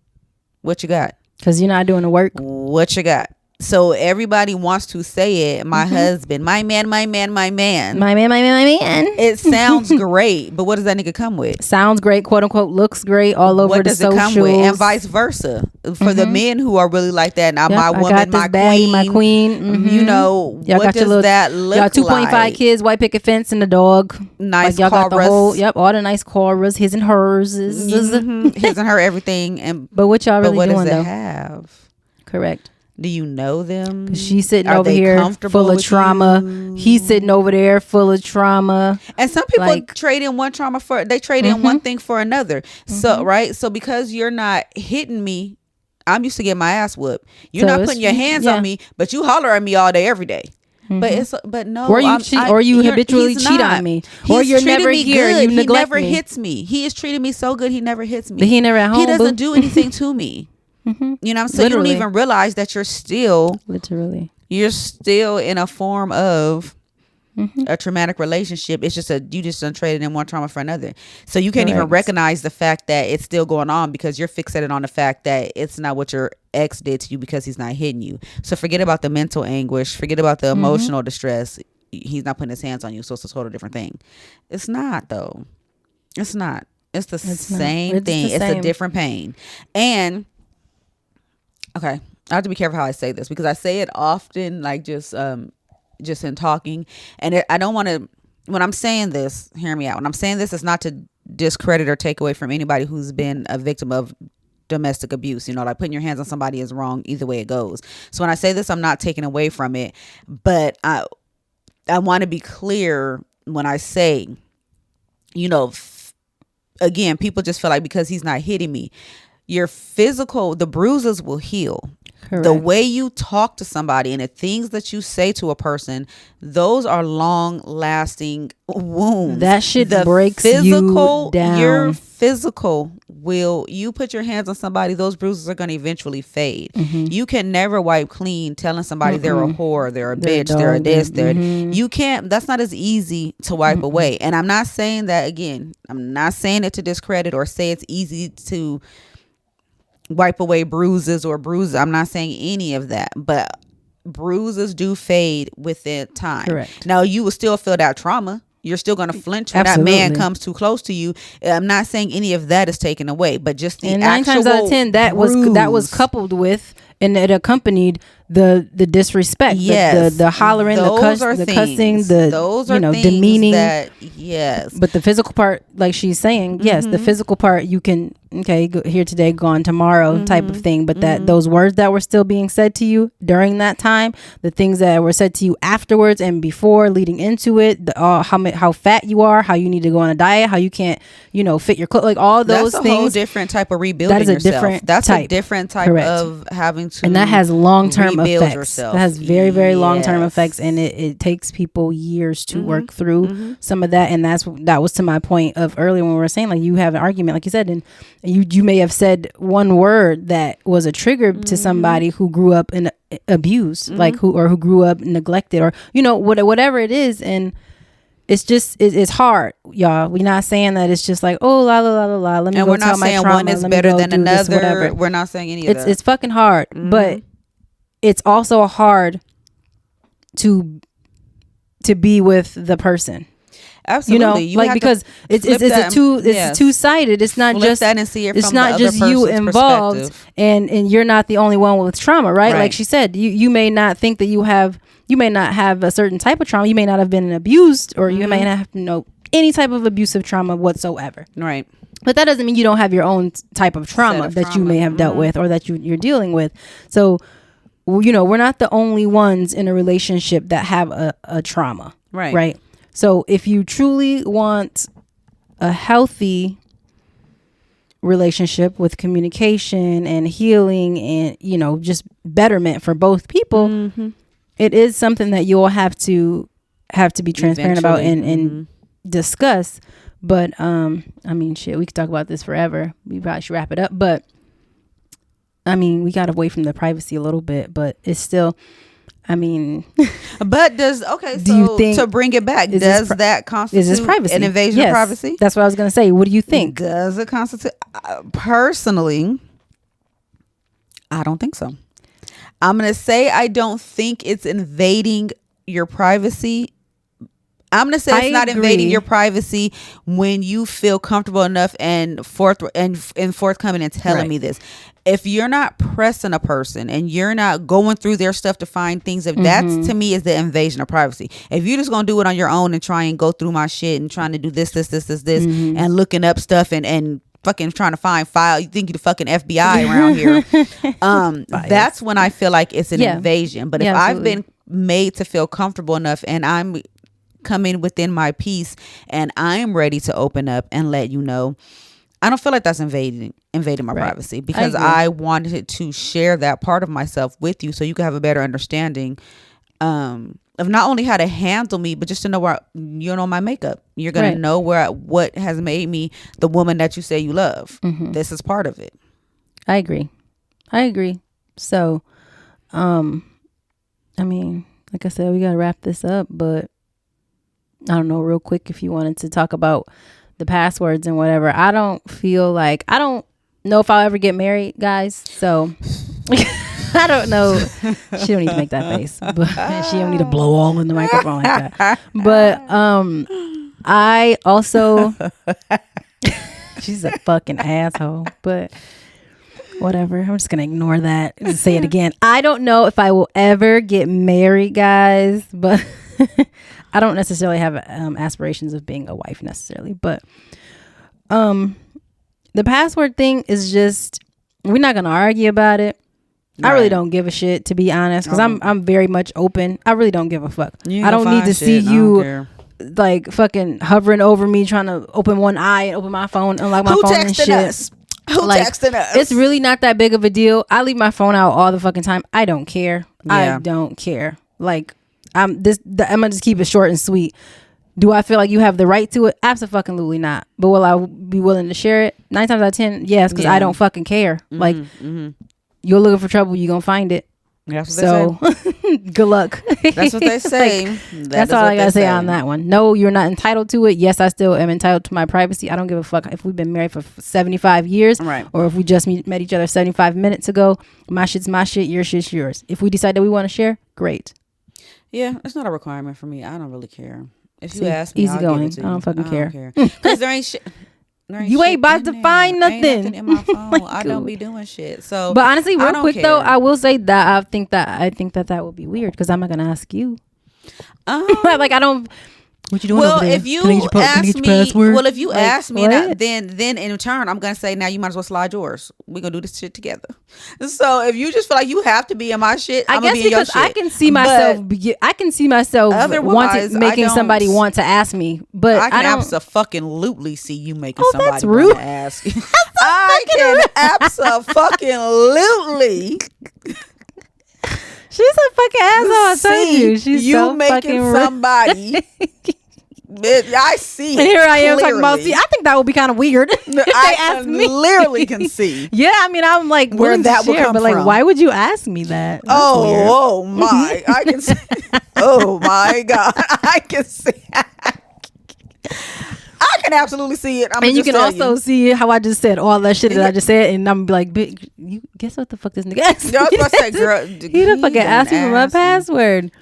S2: what you got?
S1: Because you're not doing the work.
S2: What you got? So everybody wants to say it. My husband, my man, my man, my man.
S1: My man, my man, my man.
S2: It sounds great, but what does that nigga come with?
S1: Sounds great, quote unquote, looks great all over the socials. What does it come with?
S2: And vice versa. For the men who are really like that, now my woman, my
S1: queen. My queen.
S2: You know,
S1: y'all
S2: what does that look like?
S1: Y'all 2.5 kids, white picket fence, and a dog.
S2: Nice
S1: y'all got the whole, all the nice cars, his and hers.
S2: His and her everything.
S1: But what y'all really doing, though?
S2: Have?
S1: Correct.
S2: Do you know them?
S1: She's sitting over here full of trauma. He's sitting over there full of trauma.
S2: And some people trade in one trauma in one thing for another. So, right. So because you're not hitting me, I'm used to get my ass whooped. You're not putting your hands on me, but you holler at me all day, every day. But no,
S1: or you habitually cheat on me, or you're never here. You neglect me.
S2: He never hits me. He is treating me so good. He never hits me.
S1: But he never at home.
S2: He doesn't do anything to me. You know what I'm saying? You don't even realize that you're still in a form of a traumatic relationship. It's just you just done traded in one trauma for another. So you can't even recognize the fact that it's still going on because you're fixated on the fact that it's not what your ex did to you because he's not hitting you. So forget about the mental anguish. Forget about the emotional distress. He's not putting his hands on you. So it's a total different thing. It's not though. It's not. It's the same thing. It's a different pain. And okay, I have to be careful how I say this because I say it often, like just in talking, and I don't want to. When I'm saying this, hear me out. When I'm saying this, it's not to discredit or take away from anybody who's been a victim of domestic abuse. You know, like putting your hands on somebody is wrong either way it goes. So when I say this, I'm not taking away from it, but I want to be clear when I say, you know, again, people just feel like because he's not hitting me, your physical, the bruises will heal. Correct. The way you talk to somebody and the things that you say to a person, those are long lasting wounds.
S1: That shit breaks you down.
S2: Your physical will, you put your hands on somebody, those bruises are going to eventually fade. You can never wipe clean telling somebody they're a whore, they're a bitch, they're a this, you can't, that's not as easy to wipe away. And I'm not saying that, again, I'm not saying it to discredit or say it's easy to wipe away bruises. I'm not saying any of that, but bruises do fade within time. Correct. Now you will still feel that trauma. You're still going to flinch when that man comes too close to you. I'm not saying any of that is taken away, but just the actual 9 times out of 10
S1: that was coupled with, and it accompanied the disrespect, the hollering, the cussing,
S2: those are
S1: demeaning.
S2: Yes.
S1: But the physical part, like she's saying, yes, the physical part you can go here today, gone tomorrow type of thing. But that those words that were still being said to you during that time, the things that were said to you afterwards and before, leading into it, how fat you are, how you need to go on a diet, how you can't fit your clothes, like all those things. That's a whole
S2: different type of rebuilding. That is a different type of having to,
S1: and that has long-term effects.
S2: Yourself.
S1: That has very, very long-term effects, and it takes people years to work through some of that. And that was to my point of earlier when we were saying, like, you have an argument, like you said, and you may have said one word that was a trigger to somebody who grew up in abuse, like who grew up neglected, or whatever it is. And it's just it's hard, y'all. We're not saying that it's just like, oh, la la la la la. Let me. And
S2: we're not saying one is better than another. We're not saying any of that.
S1: It's fucking hard, but it's also hard to be with the person.
S2: Absolutely,
S1: because it's two-sided. It's not just
S2: that and see it
S1: it's
S2: from
S1: not just you involved, and you're not the only one with trauma, right? Like she said, you may not think that you may not have a certain type of trauma. You may not have been abused, or you may not have any type of abusive trauma whatsoever.
S2: Right.
S1: But that doesn't mean you don't have your own type of trauma that you may have dealt with, or that you're dealing with. So, we're not the only ones in a relationship that have a trauma. Right. So if you truly want a healthy relationship with communication and healing and, just betterment for both people, it is something that you'll have to be transparent about and discuss. But, shit, we could talk about this forever. We probably should wrap it up. But, we got away from the privacy a little bit, but it's still...
S2: but do you think, to bring it back, does that constitute
S1: privacy?
S2: An invasion of privacy?
S1: That's what I was going to say. What do you think?
S2: Does it constitute? Personally, I don't think so. I'm going to say I don't think it's invading your privacy. I'm going to say it's not invading your privacy when you feel comfortable enough and forthcoming and telling me this. If you're not pressing a person and you're not going through their stuff to find things, if that's to me is the invasion of privacy. If you're just going to do it on your own and try and go through my shit and trying to do this, and looking up stuff and fucking trying to find file. You think you the fucking FBI around here. That's when I feel like it's an invasion. But if I've been made to feel comfortable enough and I'm coming within my peace and I'm ready to open up and let you know, I don't feel like that's invading my privacy, because I wanted to share that part of myself with you so you can have a better understanding of not only how to handle me, but just to know where my makeup. You're gonna know what has made me the woman that you say you love. Mm-hmm. This is part of it.
S1: I agree. So, I mean, like I said, we gotta wrap this up, but I don't know, real quick, if you wanted to talk about the passwords and whatever. I don't know if I'll ever get married, guys. So I don't know. She don't need to make that face, but she don't need to blow all in the microphone like that. But I also, she's a fucking asshole, but whatever. I'm just gonna ignore that and say it again. I don't know if I will ever get married, guys, but I don't necessarily have aspirations of being a wife necessarily, but the password thing is just, we're not gonna argue about it. Right. I really don't give a shit, to be honest, because I'm very much open. I really don't give a fuck. I don't need to see you like fucking hovering over me, trying to open one eye and open my phone, unlock my phone and shit.
S2: Us? Who texting us?
S1: It's really not that big of a deal. I leave my phone out all the fucking time. I don't care. Yeah. I don't care. Like, I'm gonna just keep it short and sweet. Do I feel like you have the right to it? Absolutely not. But will I be willing to share it? 9 times out of 10, yes, because I don't fucking care. Mm-hmm, like, you're looking for trouble, you're gonna find it.
S2: That's what they
S1: say. Good luck.
S2: That's what they say.
S1: Like, that's all I gotta say on that one. No, you're not entitled to it. Yes, I still am entitled to my privacy. I don't give a fuck if we've been married for 75 years, right, or if we just met each other 75 minutes ago. My shit's my shit, your shit's yours. If we decide that we want to share, great.
S2: Yeah, it's not a requirement for me. I don't really care. If you ask me,
S1: easy
S2: I'll
S1: going.
S2: Give it to you.
S1: I don't fucking care.
S2: Because there ain't shit.
S1: You ain't about to find nothing.
S2: Ain't nothing in my phone. I don't be doing shit. So,
S1: but honestly, real quick though, I will say that I think that would be weird, because I'm not gonna ask you. Like, I don't. What you doing?
S2: Well,
S1: over there?
S2: if you ask me, if you ask me, then in turn, I'm gonna say, now you might as well slide yours. We're gonna do this shit together. So if you just feel like you have to be in my shit, I'm gonna be in your shit.
S1: I can see myself making somebody want to ask me, but
S2: I can absolutely see you making somebody
S1: that's rude.
S2: Want to ask you. I can absolutely.
S1: She's a fucking asshole. I tell you, she's
S2: you
S1: so
S2: making
S1: fucking
S2: somebody. I see.
S1: And here I am talking about. See, I think that would be kind of weird. If they ask me.
S2: Literally can see.
S1: Yeah, I mean, I'm like,
S2: where that would come
S1: from. But like, why would you ask me that? That's
S2: weird. Oh my! I can see. Oh my God! I can see. I can absolutely see it.
S1: And you can also see how I just said all that shit that I just said, and I'm like, "Bitch, you guess what the fuck this nigga asked me?"
S2: I was about to say, girl,
S1: he done fucking asked me for my password,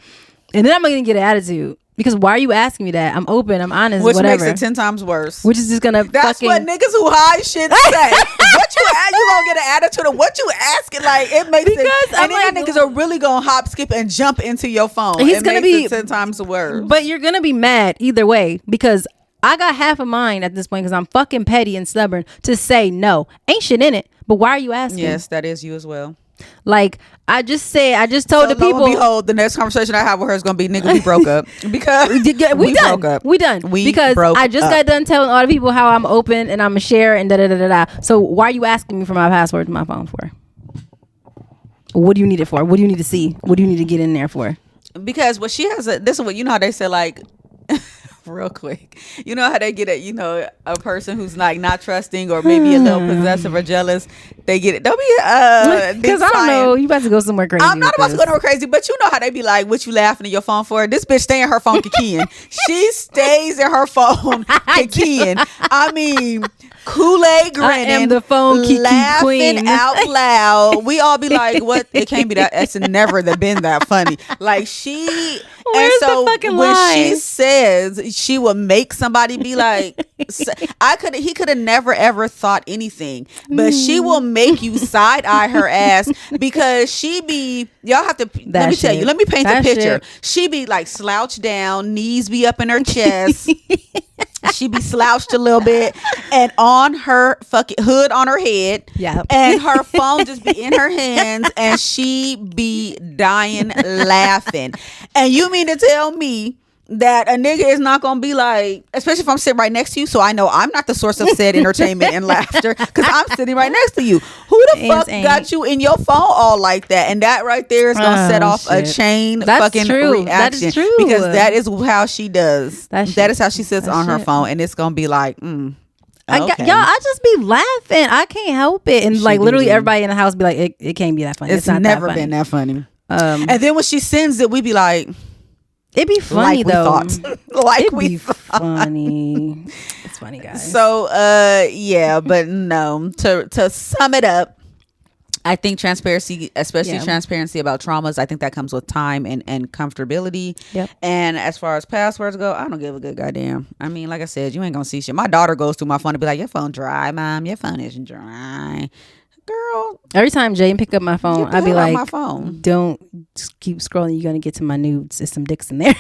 S1: and then I'm gonna get an attitude, because why are you asking me that? I'm open, I'm honest,
S2: which
S1: whatever.
S2: makes it 10 times worse.
S1: Which is just gonna.
S2: That's what niggas who hide shit say. What you gonna get an attitude of what you asking? Like, it makes it. And then niggas are really gonna hop, skip, and jump into your phone.
S1: He's gonna be
S2: 10 times worse.
S1: But you're gonna be mad either way, because I got half a mind at this point, because I'm fucking petty and stubborn to say no. Ain't shit in it. But why are you asking?
S2: Yes, that is you as well.
S1: Like, I just told the people.
S2: Behold, the next conversation I have with her is gonna be, nigga, we broke up. Because we
S1: broke up. We done. Because I just got done telling all the people how I'm open and I'm a share and da da da da. So why are you asking me for my password to my phone for? What do you need it for? What do you need to see? What do you need to get in there for?
S2: Because what she has, this is what, you know how they say, like, real quick, you know how they get it, a person who's like not trusting or maybe a little possessive or jealous, they get it. They'll be
S1: because I don't know, you about to go somewhere crazy.
S2: I'm not about to go nowhere crazy, but you know how they be like, what you laughing at your phone for? This bitch stay in her phone keying. She stays in her phone keying. I mean, Kool-Aid grinning,
S1: I am the phone
S2: laughing
S1: queen.
S2: out loud. We all be like, what? It can't be that. It's never been that funny. Like, she.
S1: Where's
S2: and so
S1: the fucking
S2: when
S1: line?
S2: she says she will make somebody be like, he could have never ever thought anything, but she will make you side eye her ass, because she be, y'all have to, let me tell you, let me paint the picture. She be like slouched down, knees be up in her chest. She be slouched a little bit, and on her fucking hood on her head.
S1: Yeah.
S2: And her phone just be in her hands, and she be dying laughing. And you mean to tell me that a nigga is not gonna be like, especially if I'm sitting right next to you, so I know I'm not the source of said entertainment and laughter because I'm sitting right next to you. Who the fuck got you in your phone all like that? And that right there is gonna set off a chain fucking reaction. That is true. Because that is how she does. That is how she sits on her phone, and it's gonna be like, okay.
S1: I just be laughing. I can't help it, and like literally everybody in the house be like, it can't be that funny.
S2: It's not never been that funny. And then when she sends it, we be like,
S1: it'd be funny
S2: like
S1: though.
S2: It'd be
S1: funny. It's funny, guys.
S2: So yeah, but no. To sum it up, I think transparency, especially transparency about traumas, I think that comes with time and comfortability.
S1: Yep.
S2: And as far as passwords go, I don't give a good goddamn. I mean, like I said, you ain't gonna see shit. My daughter goes through my phone and be like, your phone dry, mom. Your phone isn't dry. Girl,
S1: every time Jay pick up my phone, I'd be like,
S2: my phone.
S1: Don't just keep scrolling. You're gonna get to my nudes. There's some dicks in there.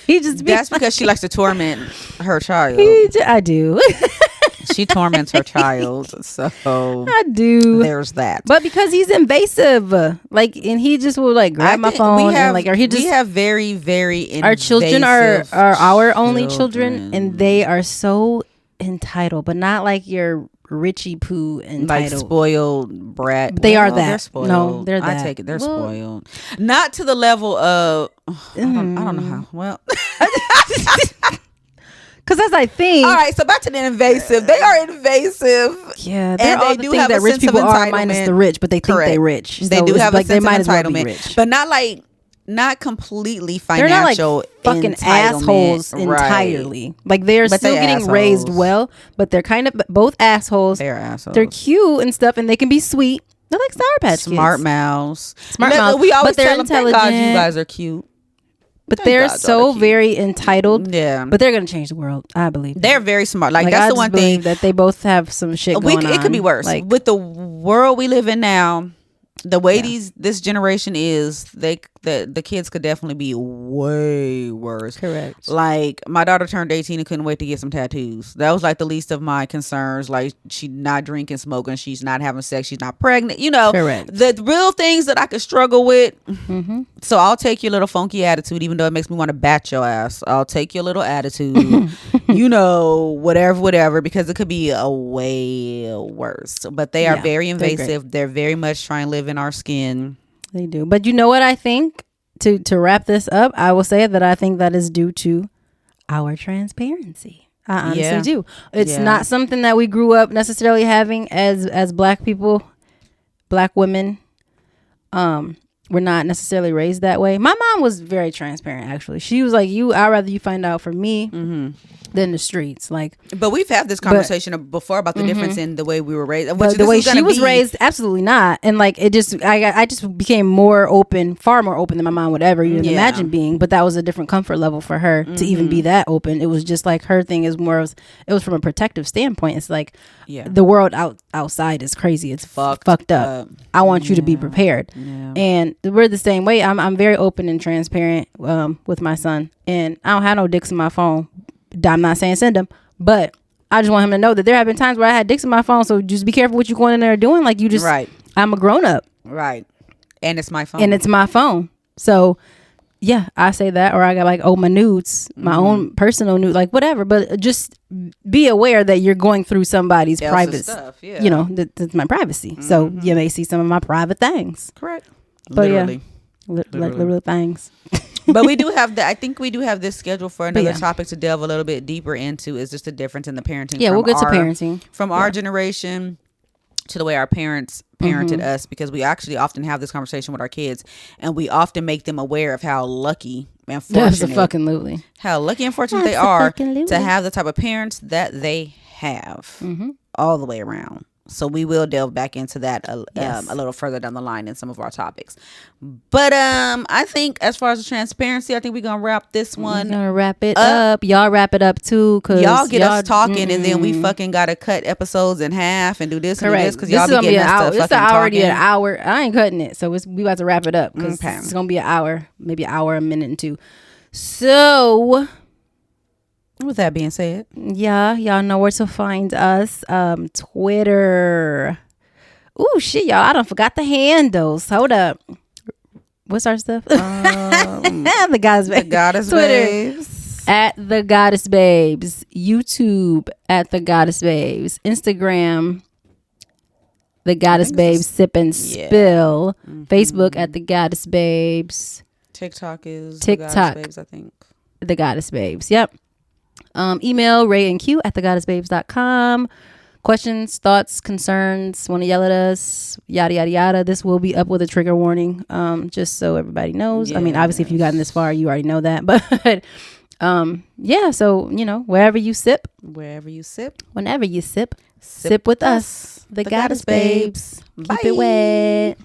S2: That's because she likes to torment her child.
S1: I do.
S2: She torments her child, so
S1: I do.
S2: There's that.
S1: But because he's invasive, like, and he just will like grab my phone and like, or he just.
S2: We have very, very invasive.
S1: Our children are our only children, and they are so entitled, but not like your Richie Poo entitled,
S2: like spoiled brat.
S1: They are that.
S2: They're spoiled.
S1: No, they're that.
S2: I take it. They're spoiled. Not to the level of. I don't know how. Well.
S1: Because as I think,
S2: all right. So back to the invasive. They are invasive.
S1: Yeah, they're all the things that rich people are, minus the rich, but they think they're rich.
S2: They do have a sense of
S1: entitlement,
S2: but not completely financial.
S1: They're not like fucking assholes entirely. Like they're still getting raised well, but they're kind of both assholes.
S2: They're assholes.
S1: They're cute and stuff, and they can be sweet. They're like Sour Patch Kids.
S2: Smart mouths.
S1: We always
S2: tell them, thank God you guys are cute.
S1: But they're so very entitled.
S2: Yeah.
S1: But they're going to change the world. I believe
S2: they're very smart. Like that's the one thing
S1: that they both have some shit going on.
S2: It could be worse. Like with the world we live in now, the way this generation is, the kids could definitely be way worse.
S1: Correct.
S2: Like my daughter turned 18 and couldn't wait to get some tattoos. That was like the least of my concerns. Like she's not drinking, smoking, she's not having sex, she's not pregnant. You know,
S1: correct.
S2: The real things that I could struggle with. Mm-hmm. So I'll take your little funky attitude, even though it makes me want to bat your ass. I'll take your little attitude. You know, whatever, because it could be a way worse. But they are very invasive. They're very much trying to live in our skin.
S1: They do. But you know what I think? To wrap this up, I will say that I think that is due to our transparency. I honestly do. It's not something that we grew up necessarily having as Black people, Black women. We're not necessarily raised that way. My mom was very transparent, actually. She was like, I'd rather you find out from me than the streets. Like,
S2: but we've had this conversation before about the difference in the way we were raised.
S1: But the way she was raised, absolutely not. And like, it just, I just became more open, far more open than my mom would ever even imagine being. But that was a different comfort level for her to even be that open. It was just like her thing is more of, it was from a protective standpoint. It's like, the world outside is crazy. It's fucked up. I want you to be prepared. And we're the same way. I'm very open and transparent with my son, and I don't have no dicks in my phone. I'm not saying send them, but I just want him to know that there have been times where I had dicks in my phone. So just be careful what you're going in there doing. Like you just, I'm a grown up,
S2: right? And it's my
S1: phone, So yeah, I say that, or I got like, my nudes, my own personal nude, like whatever. But just be aware that you're going through somebody's private stuff. Yeah. You know, that's my privacy. So you may see some of my private things.
S2: Correct.
S1: But literally. Literally things.
S2: But we do have I think we do have this scheduled for another topic to delve a little bit deeper into, is just the difference in the parenting.
S1: Yeah, we'll get to parenting.
S2: From our generation to the way our parents parented us, because we actually often have this conversation with our kids, and we often make them aware of how lucky and fortunate, how lucky and fortunate they are to have the type of parents that they have all the way around. So we will delve back into that a little further down the line in some of our topics. But I think as far as the transparency, I think we're gonna wrap this one.
S1: We're gonna wrap it up. Y'all wrap it up too, cause
S2: y'all get us talking, and then we fucking gotta cut episodes in half and do this and do this, because y'all be getting us to fucking talking. It's already
S1: an hour. I ain't cutting it, so we about to wrap it up because it's gonna be an hour, maybe an hour, a minute and two. So
S2: With that being said,
S1: yeah, y'all know where to find us. Twitter. Ooh, shit, y'all. I done forgot the handles. Hold up. What's our stuff? The Goddess Babes.
S2: The Goddess
S1: Twitter
S2: Babes.
S1: at The Goddess Babes. YouTube at The Goddess Babes. Instagram, The Goddess Babes Sip and Spill. Facebook at The Goddess Babes.
S2: TikTok is
S1: The Goddess
S2: Babes, I think.
S1: The Goddess Babes. Yep. Email Rae and Que at thegoddessbabes.com. Questions, thoughts, concerns, want to yell at us, yada, yada, yada. This will be up with a trigger warning, just so everybody knows. Yes. I mean, obviously, if you've gotten this far, you already know that. But, yeah, so, wherever you sip.
S2: Wherever you sip.
S1: Whenever you sip with us. The Goddess Babes. Keep it wet.